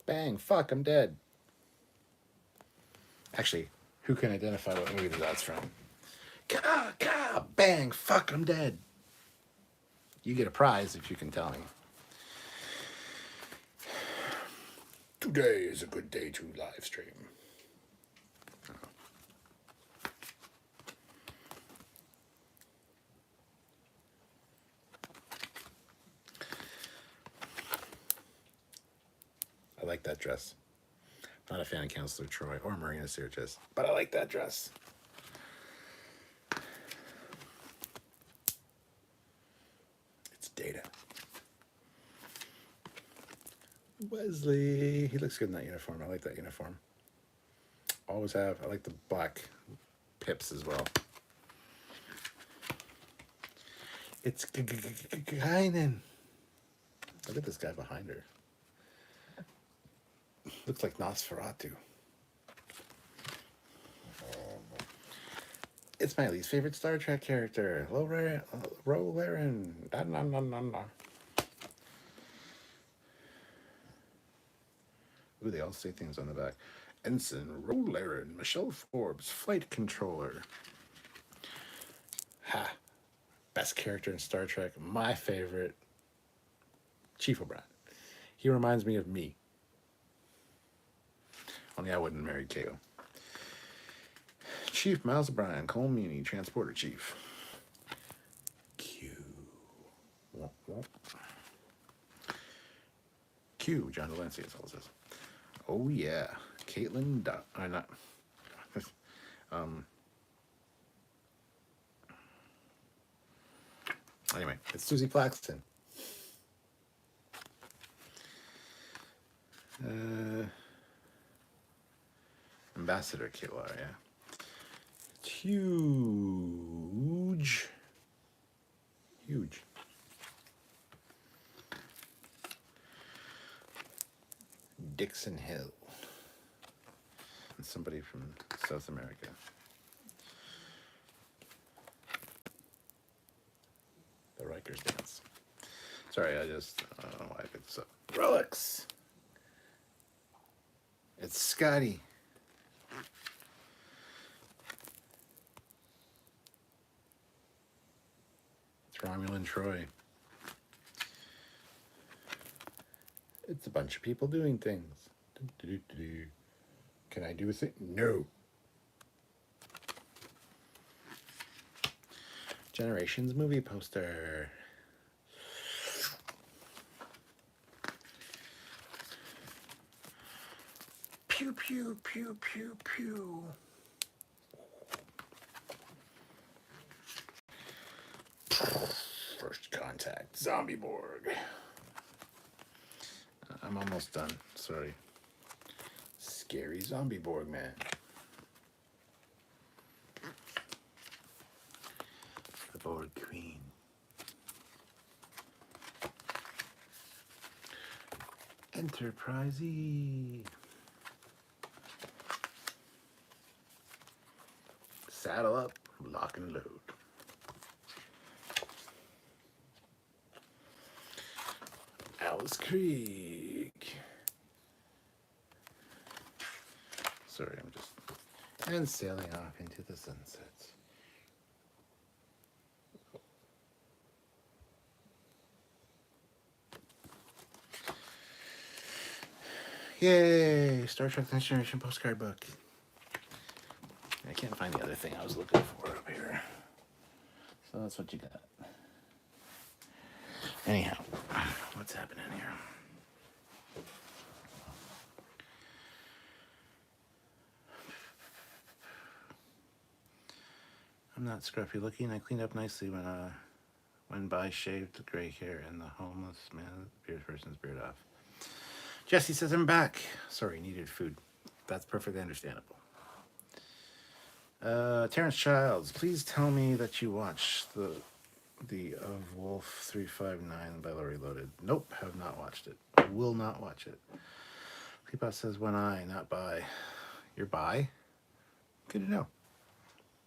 Bang, fuck, I'm dead. Actually, who can identify what movie that's from? Bang, fuck, I'm dead. You get a prize if you can tell me. Today is a good day to live stream. I like that dress. Not a fan of Counselor Troy or Marina Sirtis, but I like that dress. It's Data. Wesley. He looks good in that uniform. I like that uniform. Always have. I like the black pips as well. It's Guinan. Look at this guy behind her. Looks like Nosferatu. It's my least favorite Star Trek character. Ro Laren. Ooh, they all say things on the back. Ensign Ro Laren, Michelle Forbes, flight controller. Ha. Best character in Star Trek. My favorite. Chief O'Brien. He reminds me of me. Only I wouldn't marry K.O. Chief Miles O'Brien, Cole Meany, Transporter Chief. Q. Q, John Delancey, as well as this. Oh, yeah. Caitlin not. Anyway, it's Susie Plaxton. Ambassador Killer, yeah. It's huge. Huge. Dixon Hill. And somebody from South America. The Rikers dance. Sorry, I don't know why I picked this up. Relics. It's Scotty. It's Romulan Troy. It's a bunch of people doing things. Can I do a thing? No. Generations movie poster. Pew, pew, pew, pew, pew. First Contact, Zombie Borg. I'm almost done, sorry. Scary Zombie Borg man. The Borg Queen. Enterprise E. Saddle up, lock and load. Alice Creek. Sorry, I'm just... And sailing off into the sunsets. Yay! Star Trek Next Generation postcard book. I can't find the other thing I was looking for up here. So that's what you got. Anyhow, what's happening here? I'm not scruffy looking. I cleaned up nicely when by shaved the gray hair and the homeless man beard person's beard off. Jesse says I'm back. Sorry, needed food. That's perfectly understandable. Terrence Childs, please tell me that you watched the of Wolf 359 by Laurie Loaded. Nope, have not watched it. Will not watch it. Peepa says when I, not by. You're by? Good to know.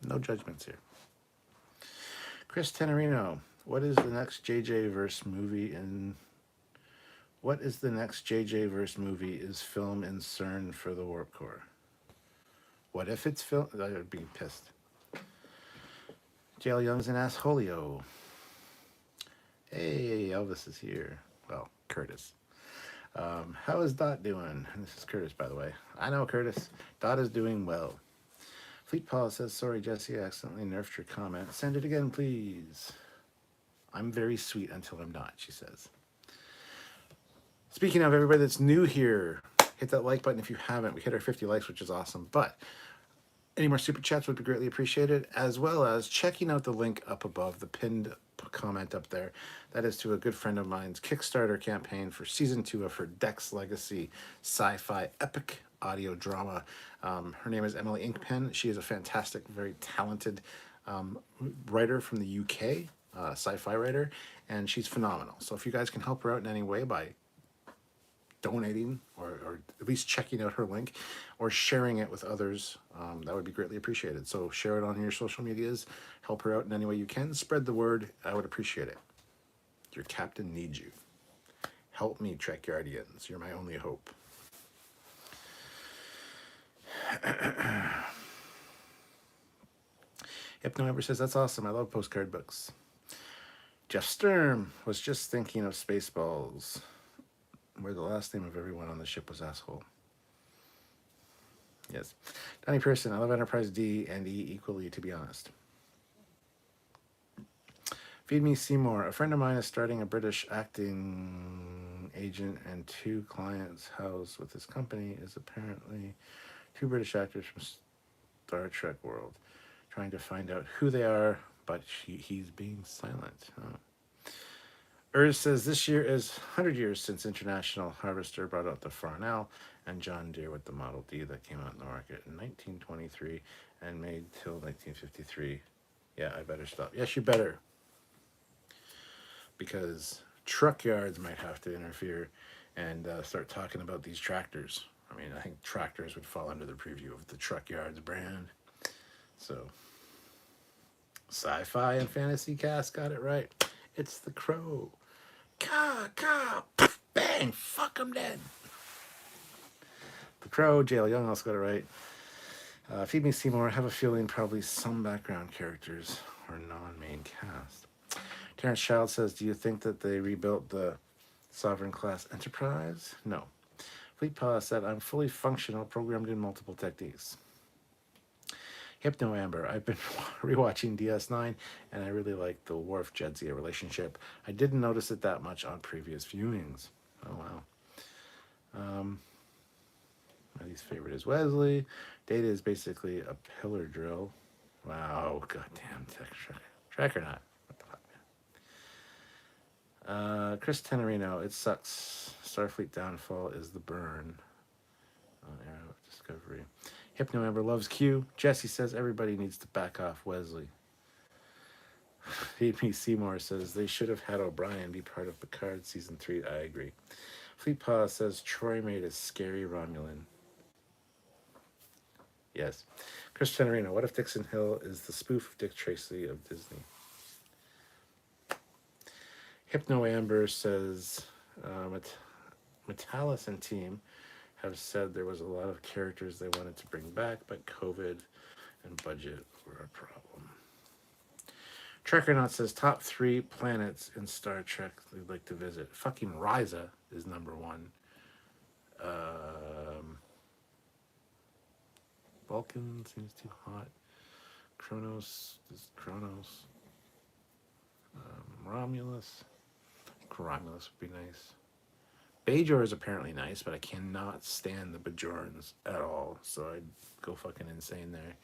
No judgments here. Chris Tenorino, what is the next JJ verse movie in... What is the next JJ verse movie is film in CERN for the Warp Core? What if it's film? I would be pissed. JL Young's an assholio. Hey, Elvis is here. Well, Curtis. How is Dot doing? And this is Curtis, by the way. I know Curtis. Dot is doing well. Fleet Paul says, sorry, Jesse, I accidentally nerfed your comment. Send it again, please. I'm very sweet until I'm not, she says. Speaking of everybody that's new here, hit that like button if you haven't. We hit our 50 likes, which is awesome. But any more super chats would be greatly appreciated, as well as checking out the link up above, the pinned comment up there. That is to a good friend of mine's Kickstarter campaign for season 2 of her Dex Legacy sci-fi epic audio drama. Her name is Emily Inkpen. She is a fantastic, very talented writer from the UK, sci-fi writer, and she's phenomenal. So if you guys can help her out in any way by donating or at least checking out her link or sharing it with others, that would be greatly appreciated. So share it on your social medias, help her out in any way you can, spread the word. I would appreciate it. Your captain needs you. Help me, Trekyardians. You're my only hope. Hypnoever says, that's awesome. I love postcard books. Jeff Sturm was just thinking of Spaceballs, where the last name of everyone on the ship was asshole. Yes. Donnie Pearson, I love Enterprise D and E equally, to be honest. Feed Me Seymour. A friend of mine is starting a British acting agent and 2 clients' house with his company is apparently 2 British actors from Star Trek world, trying to find out who they are, but he's being silent. Oh. Urs says, this year is 100 years since International Harvester brought out the Farnell and John Deere with the Model D that came out in the market in 1923 and made till 1953. Yeah, I better stop. Yes, you better. Because Trekyards might have to interfere and start talking about these tractors. I mean, I think tractors would fall under the preview of the Trekyards brand. So, sci-fi and fantasy cast got it right. It's the Crow. Caw, bang, fuck 'em dead. The Crow, JL Young also got it right. Feed Me Seymour, I have a feeling probably some background characters or non-main cast. Terrence Child says, do you think that they rebuilt the Sovereign class Enterprise? No. Fleet Paw said, I'm fully functional, programmed in multiple techniques. Hypno Amber, I've been rewatching DS9 and I really like the Worf Jadzia relationship. I didn't notice it that much on previous viewings. Oh wow. My least favorite is Wesley. Data is basically a pillar drill. Wow, goddamn Trek or not. What the fuck, man? Chris Tenorino, it sucks. Starfleet downfall is the burn. Arrow of Discovery. Hypno Amber loves Q. Jesse says everybody needs to back off Wesley. Feed Seymour says they should have had O'Brien be part of Picard season 3. I agree. Fleet Paw says Troy made a scary Romulan. Yes. Chris Tenorino, what if Dixon Hill is the spoof of Dick Tracy of Disney? Hypno Amber says Metalis and team have said there was a lot of characters they wanted to bring back, but COVID and budget were a problem. Trekyards says top 3 planets in Star Trek they'd like to visit. Fucking Risa is number 1. Vulcan seems too hot. Kronos is Kronos. Romulus. Romulus would be nice. Bajor is apparently nice, but I cannot stand the Bajorans at all, so I'd go fucking insane there.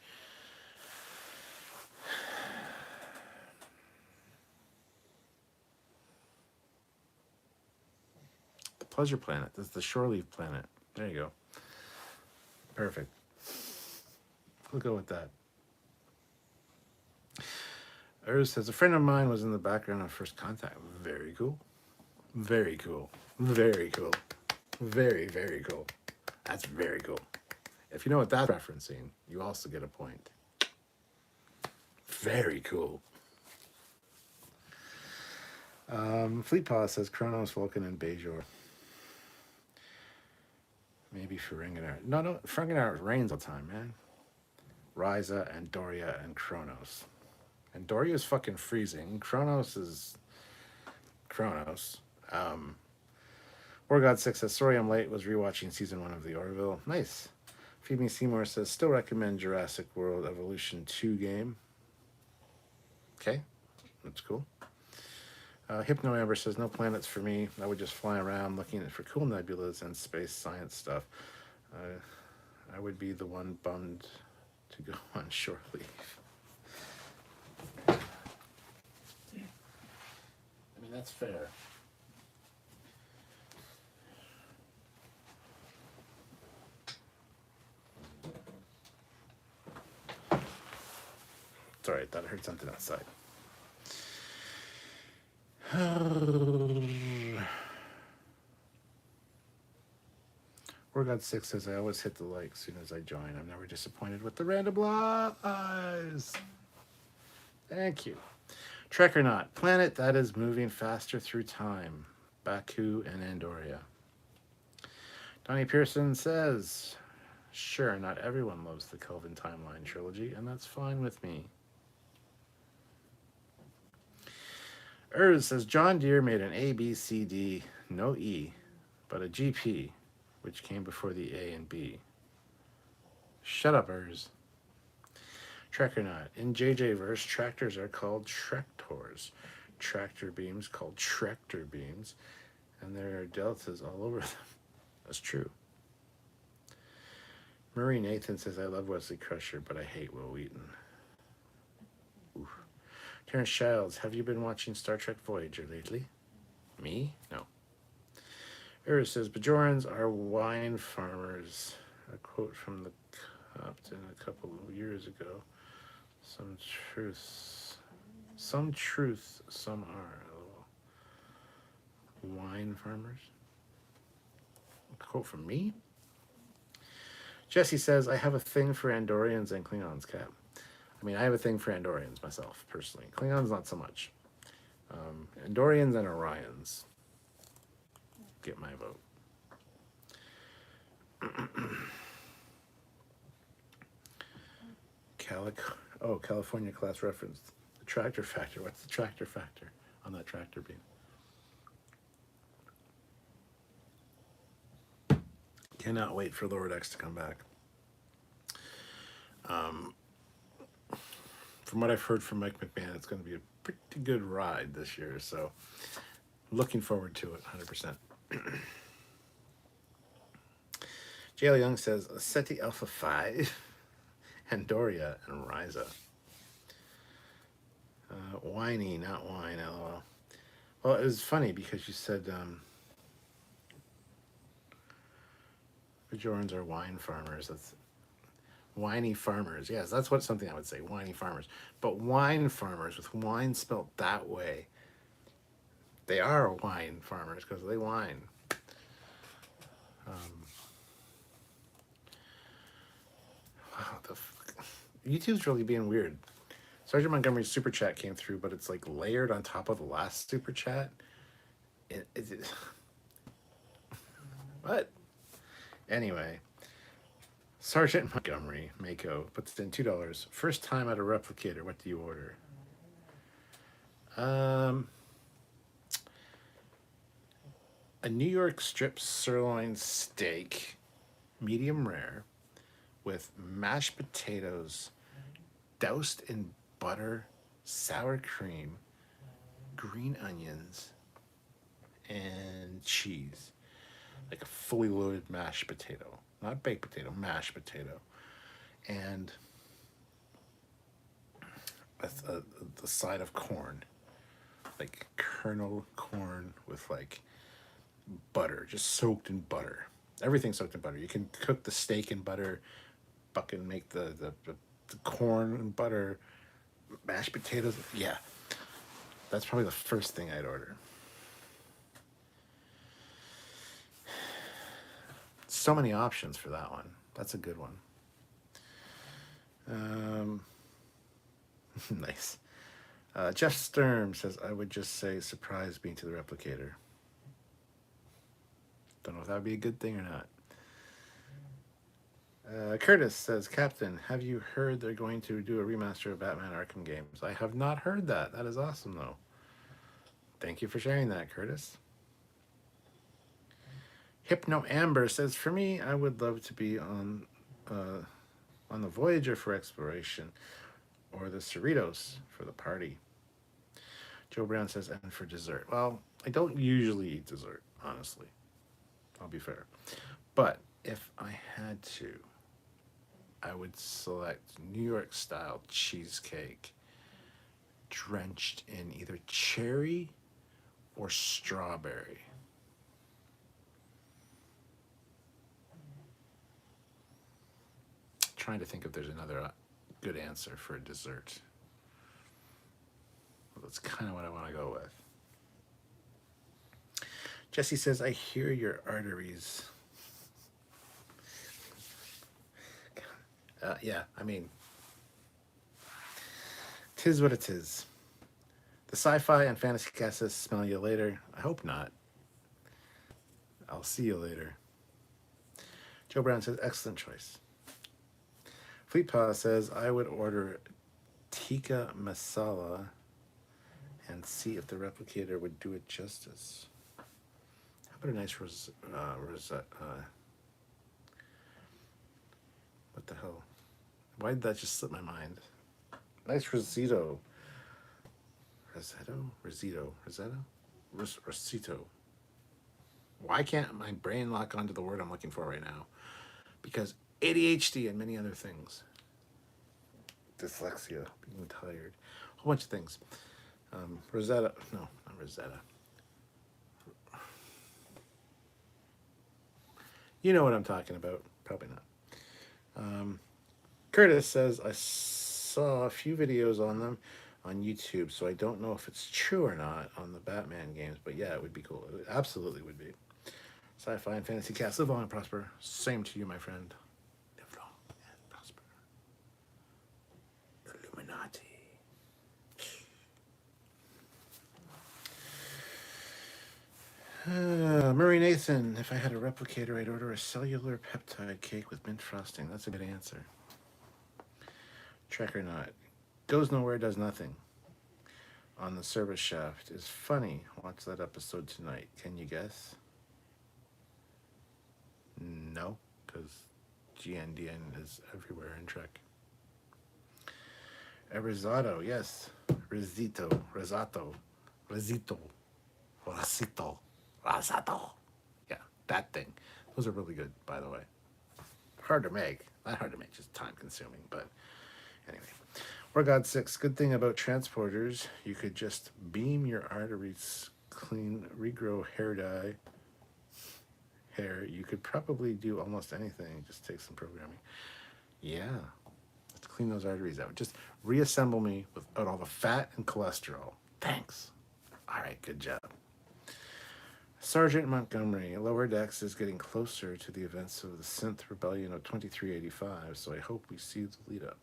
The Pleasure Planet. That's the Shore Leave Planet. There you go. Perfect. We'll go with that. Urs says, a friend of mine was in the background on First Contact. Very cool. Very cool. Very cool. Very, very cool. That's very cool. If you know what that's referencing, you also get a point. Very cool. Fleet Paw says Kronos, Vulcan, and Bajor. Maybe Ferenginar. No, Ferenginar rains all the time, man. Risa, Andoria, and Kronos. Andoria is fucking freezing. Kronos is Kronos. Wargod6 says, sorry I'm late, was rewatching season 1 of The Orville. Nice. Phoebe Seymour says, still recommend Jurassic World Evolution 2 game. Okay, that's cool. Hypno Amber says, no planets for me. I would just fly around looking for cool nebulas and space science stuff. I would be the one bummed to go on shore leave. I mean, that's fair. Sorry, I thought I heard something outside. Wargod6 says, I always hit the like as soon as I join. I'm never disappointed with the random lies. Thank you. Trek or not, planet that is moving faster through time. Baku and Andoria. Donnie Pearson says, sure, not everyone loves the Kelvin Timeline trilogy, and that's fine with me. Urs says, John Deere made an A, B, C, D, no E, but a GP, which came before the A and B. Shut up, Urs. Trek or not, in JJ-verse, tractors are called Trektors. Tractor beams called Tractor beams, and there are deltas all over them. That's true. Murray Nathan says, I love Wesley Crusher, but I hate Will Wheaton. Oof. Terrence Childs, have you been watching Star Trek Voyager lately? Me? No. Eris says, Bajorans are wine farmers. A quote from the captain a couple of years ago. Some truth, some are. Wine farmers? A quote from me? Jesse says, I have a thing for Andorians and Klingons, Cap. I mean, I have a thing for Andorians myself, personally. Klingons, not so much. Andorians and Orions get my vote. California class reference. The tractor factor. What's the tractor factor on that tractor beam? Cannot wait for Lower Decks to come back. From what I've heard from Mike McMahon, it's going to be a pretty good ride this year, so looking forward to it 100%. JL Young says, SETI Alpha 5, Andoria, and Risa. Whiny, not wine, lol. Well, it was funny because you said Bajorans are wine farmers. That's whiny farmers. Yes, that's what something I would say, whiny farmers. But wine farmers, with wine spelt that way, they are wine farmers because they whine. Wow, YouTube's really being weird. Sergeant Montgomery's super chat came through, but it's like layered on top of the last super chat. What? Anyway, Sergeant Montgomery, Mako, puts in $2. First time at a Replicator. What do you order? Um, a New York strip sirloin steak, medium rare, with mashed potatoes doused in butter, sour cream, green onions, and cheese. Like a fully loaded mashed potato. Not baked potato, mashed potato. And the side of corn. Like kernel corn with like butter, just soaked in butter. Everything soaked in butter. You can cook the steak in butter, fucking make the corn and butter, mashed potatoes. Yeah, that's probably the first thing I'd order. So many options for that one. That's a good one. Um, nice. Jeff Sturm says, I would just say surprise being to the Replicator. Don't know if that would be a good thing or not. Curtis says, Captain, have you heard they're going to do a remaster of Batman Arkham games? I have not heard that. That is awesome, though. Thank you for sharing that, Curtis. Hypno Amber says, for me, I would love to be on the Voyager for exploration, or the Cerritos for the party. Joe Brown says, and for dessert. Well, I don't usually eat dessert, honestly. I'll be fair. But if I had to, I would select New York style cheesecake drenched in either cherry or strawberry. Trying to think if there's another good answer for a dessert. Well, that's kind of what I want to go with. Jesse says, I hear your arteries. Yeah, I mean, tis what it is. The sci-fi and fantasy cast says, smell you later. I hope not. I'll see you later. Joe Brown says, excellent choice. Fleet Paw says, I would order tikka masala and see if the Replicator would do it justice. How about a nice rosette? What the hell? Why did that just slip my mind? Nice Rosito. Rosito. Why can't my brain lock onto the word I'm looking for right now? Because ADHD and many other things. Dyslexia, being tired. A whole bunch of things. Rosetta. No, not Rosetta. You know what I'm talking about. Probably not. Curtis says, I saw a few videos on them on YouTube, so I don't know if it's true or not on the Batman games, but yeah, it would be cool. It absolutely would be. Sci-fi and fantasy cast, live long and prosper. Same to you, my friend. Live long and prosper. Illuminati. Murray Nathan, if I had a Replicator, I'd order a cellular peptide cake with mint frosting. That's a good answer. Trek or not. Goes nowhere, does nothing. On the service shaft is funny. Watch that episode tonight. Can you guess? No, because GNDN is everywhere in Trek. Risotto, yes. Risotto. Yeah, that thing. Those are really good, by the way. Hard to make. Not hard to make, just time consuming, but anyway. Or God 6, good thing about transporters, you could just beam your arteries clean, regrow hair dye. You could probably do almost anything, just take some programming. Yeah, let's clean those arteries out. Just reassemble me without all the fat and cholesterol. Thanks. All right, good job. Sergeant Montgomery, Lower Decks is getting closer to the events of the Synth Rebellion of 2385, so I hope we see the lead up.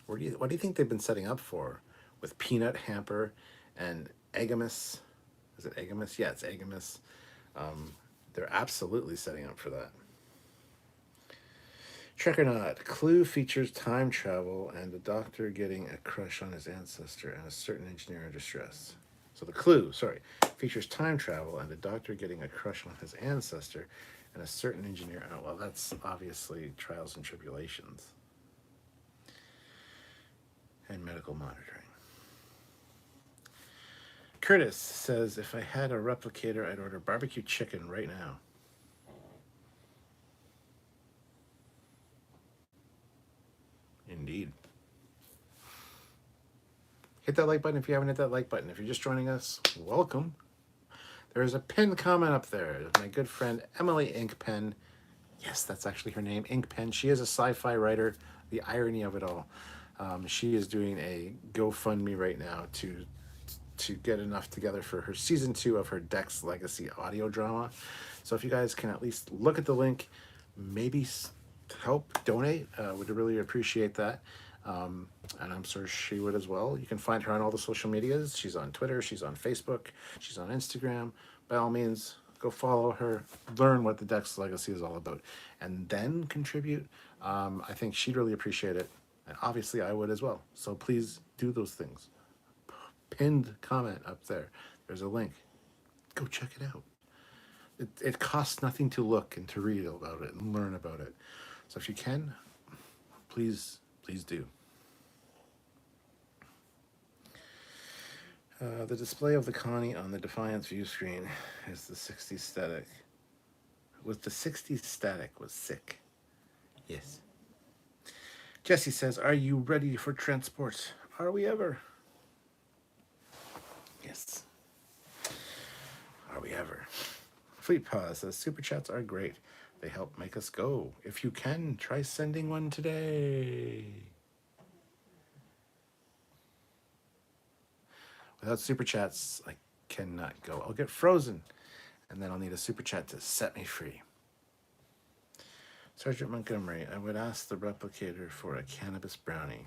What do you think they've been setting up for with Peanut Hamper and Agamus? Is it Agamus? Yeah, it's Agamus. They're absolutely setting up for that. Trek or Not. Clue features time travel and a doctor getting a crush on his ancestor and a certain engineer in distress. So the Clue, sorry, features time travel and a doctor getting a crush on his ancestor and a certain engineer. Oh, well, that's obviously Trials and Tribulations and medical monitoring. Curtis says, if I had a replicator, I'd order barbecue chicken right now. Indeed. Hit that like button if you haven't hit that like button. If you're just joining us, welcome. There's a pinned comment up there. My good friend Emily Inkpen. Yes, that's actually her name, Inkpen. She is a sci-fi writer. The irony of it all. She is doing a GoFundMe right now to get enough together for her season 2 of her Dex Legacy audio drama. So if you guys can at least look at the link, maybe help donate, would really appreciate that. And I'm sure she would as well. You can find her on all the social medias. She's on Twitter, she's on Facebook, she's on Instagram. By all means, go follow her, learn what the Dex Legacy is all about, and then contribute. I think she'd really appreciate it. And obviously I would as well. So please do those things. Pinned comment up there. There's a link. Go check it out. It costs nothing to look and to read about it and learn about it. So if you can, please do. The display of the Connie on the Defiance view screen is the 60s static. The 60s static was sick. Yes. Jesse says, are you ready for transport? Are we ever? Yes. Are we ever? Fleet Paw says, super chats are great. They help make us go. If you can, try sending one today. Without super chats, I cannot go. I'll get frozen, and then I'll need a super chat to set me free. Sergeant Montgomery, I would ask the replicator for a cannabis brownie.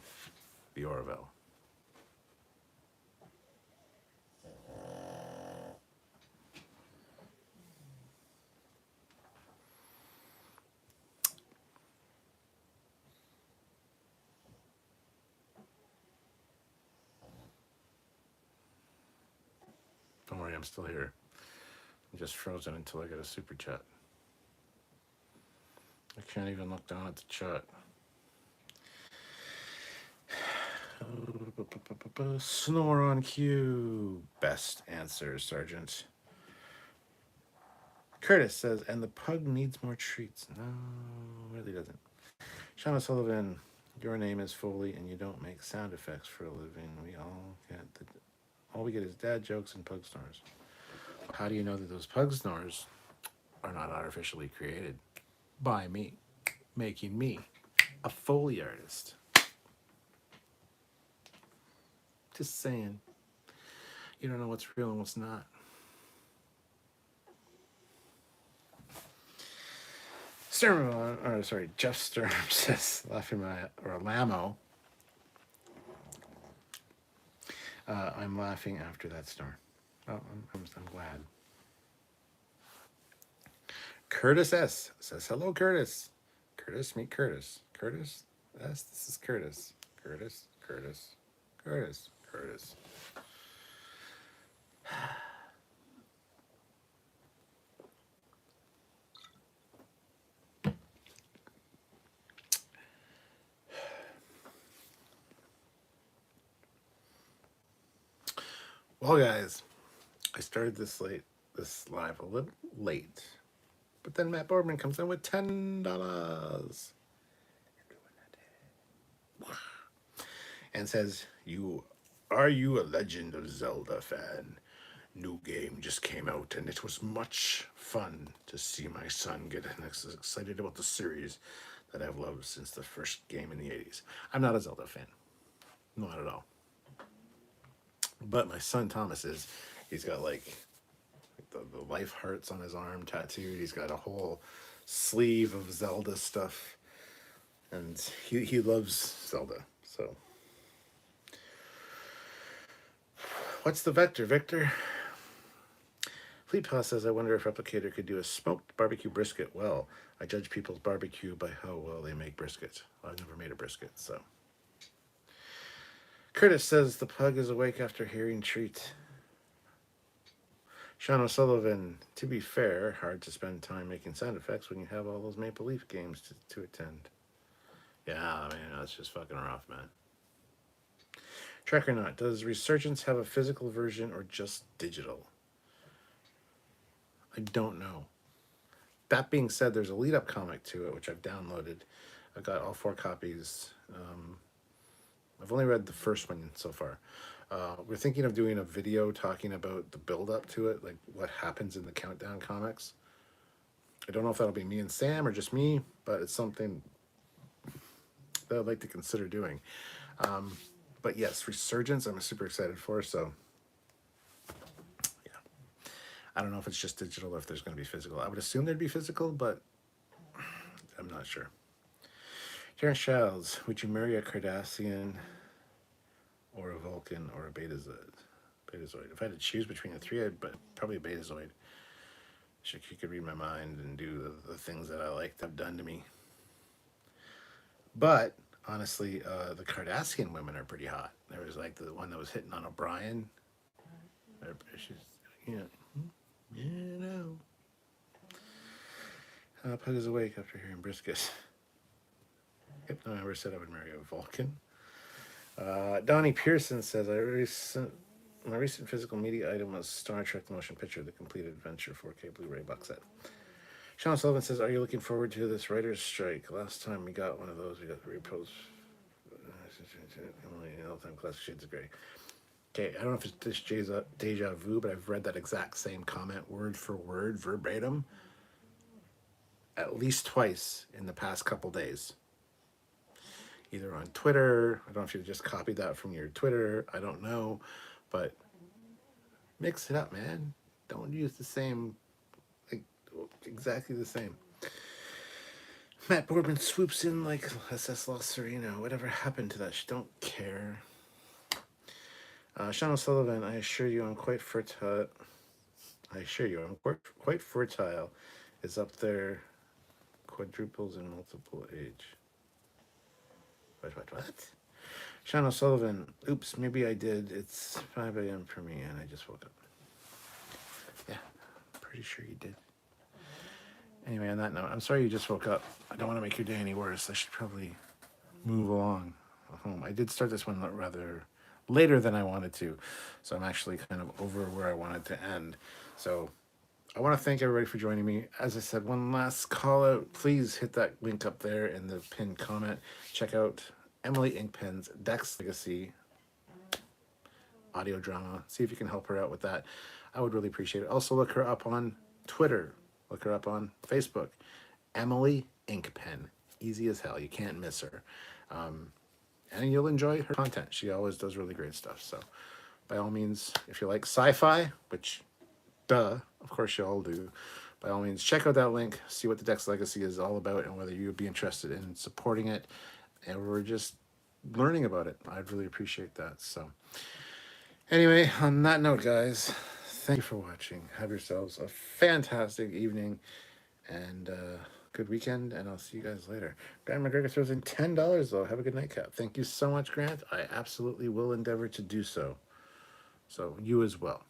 The Orville. Don't worry, I'm still here. I'm just frozen until I get a super chat. I can't even look down at the chat. Snore on cue. Best answer, Sergeant. Curtis says, and the pug needs more treats. No, really doesn't. Shauna Sullivan, your name is Foley and you don't make sound effects for a living. All we get is dad jokes and pug snores. How do you know that those pug snores are not artificially created by me, making me a Foley artist? Just saying. You don't know what's real and what's not. Jeff Sturm says, laughing or Lamo. I'm laughing after that snore. Oh, I'm glad. Curtis S says, hello, Curtis. Curtis, meet Curtis. Curtis S, this is Curtis. Curtis. Well, guys, I started this live a little late, but then Matt Boardman comes in with $10 and says, are you a Legend of Zelda fan? New game just came out, and it was much fun to see my son get excited about the series that I've loved since the first game in the 80s. I'm not a Zelda fan. Not at all. But my son Thomas is. He's got like the life hearts on his arm tattooed. He's got a whole sleeve of Zelda stuff. And he loves Zelda. So what's the vector, Victor? Fleet Paw says, I wonder if Replicator could do a smoked barbecue brisket well. I judge people's barbecue by how well they make brisket. Well, I've never made a brisket, so. Curtis says, the pug is awake after hearing treat. Sean O'Sullivan, to be fair, hard to spend time making sound effects when you have all those Maple Leaf games to attend. Yeah, I mean, that's just fucking rough, man. Trek or not, does Resurgence have a physical version or just digital? I don't know. That being said, there's a lead-up comic to it, which I've downloaded. I've got all 4 copies. I've only read the first one so far. We're thinking of doing a video talking about the build-up to it, like what happens in the Countdown comics. I don't know if that'll be me and Sam or just me, but it's something that I'd like to consider doing. But yes, Resurgence, I'm super excited for, so yeah. I don't know if it's just digital or if there's going to be physical. I would assume there'd be physical, but I'm not sure. Terrence Childs, would you marry a Cardassian or a Vulcan or a Betazoid? If I had to choose between the 3, I'd probably a Betazoid. She could read my mind and do the things that I like to have done to me. But honestly, the Cardassian women are pretty hot. There was like the one that was hitting on O'Brien. She's, you know. Pug is awake after hearing brisket. Yep, no, I never said I would marry a Vulcan. Donnie Pearson says, my recent physical media item was Star Trek the Motion Picture, the complete adventure 4K Blu-ray box set. Sean Sullivan says, are you looking forward to this writer's strike? Last time we got one of those, we got the repos. All-time classic shades of gray. Okay, I don't know if it's this deja vu, but I've read that exact same comment word for word, verbatim, at least twice in the past couple days. Either on Twitter, I don't know if you just copied that from your Twitter, I don't know, but mix it up, man. Don't use the same, like, exactly the same. Matt Boardman swoops in like SS Lost Serena. Whatever happened to that? Don't care. Sean O'Sullivan, I assure you I'm quite fertile. Quite fertile. Is up there. Quadruples in multiple age. What? Sean O'Sullivan, oops, maybe I did. It's 5 a.m. for me and I just woke up. Yeah, pretty sure you did. Anyway, on that note, I'm sorry you just woke up. I don't want to make your day any worse. I should probably move along home. I did start this one rather later than I wanted to, so I'm actually kind of over where I wanted to end. So I want to thank everybody for joining me. As I said, one last call out. Please hit that link up there in the pinned comment. Check out Emily Inkpen's Dex Legacy audio drama. See if you can help her out with that. I would really appreciate it. Also, look her up on Twitter. Look her up on Facebook. Emily Inkpen. Easy as hell. You can't miss her. And you'll enjoy her content. She always does really great stuff. So, by all means, if you like sci-fi, which, duh, of course you all do, by all means, check out that link. See what the Dex Legacy is all about and whether you would be interested in supporting it. And we're just learning about it. I'd really appreciate that. So, anyway, on that note, guys, thank you for watching. Have yourselves a fantastic evening and good weekend, and I'll see you guys later. Grant McGregor throws in $10, though. Have a good nightcap. Thank you so much, Grant. I absolutely will endeavor to do so. So, you as well.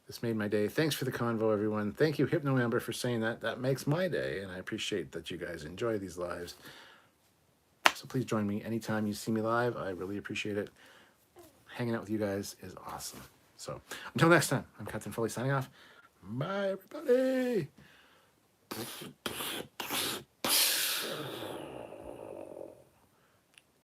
This made my day. Thanks for the convo, everyone. Thank you, Hypno Amber, for saying that. That makes my day, and I appreciate that you guys enjoy these lives. So please join me anytime you see me live. I really appreciate it. Hanging out with you guys is awesome. So until next time, I'm Captain Foley signing off. Bye, everybody.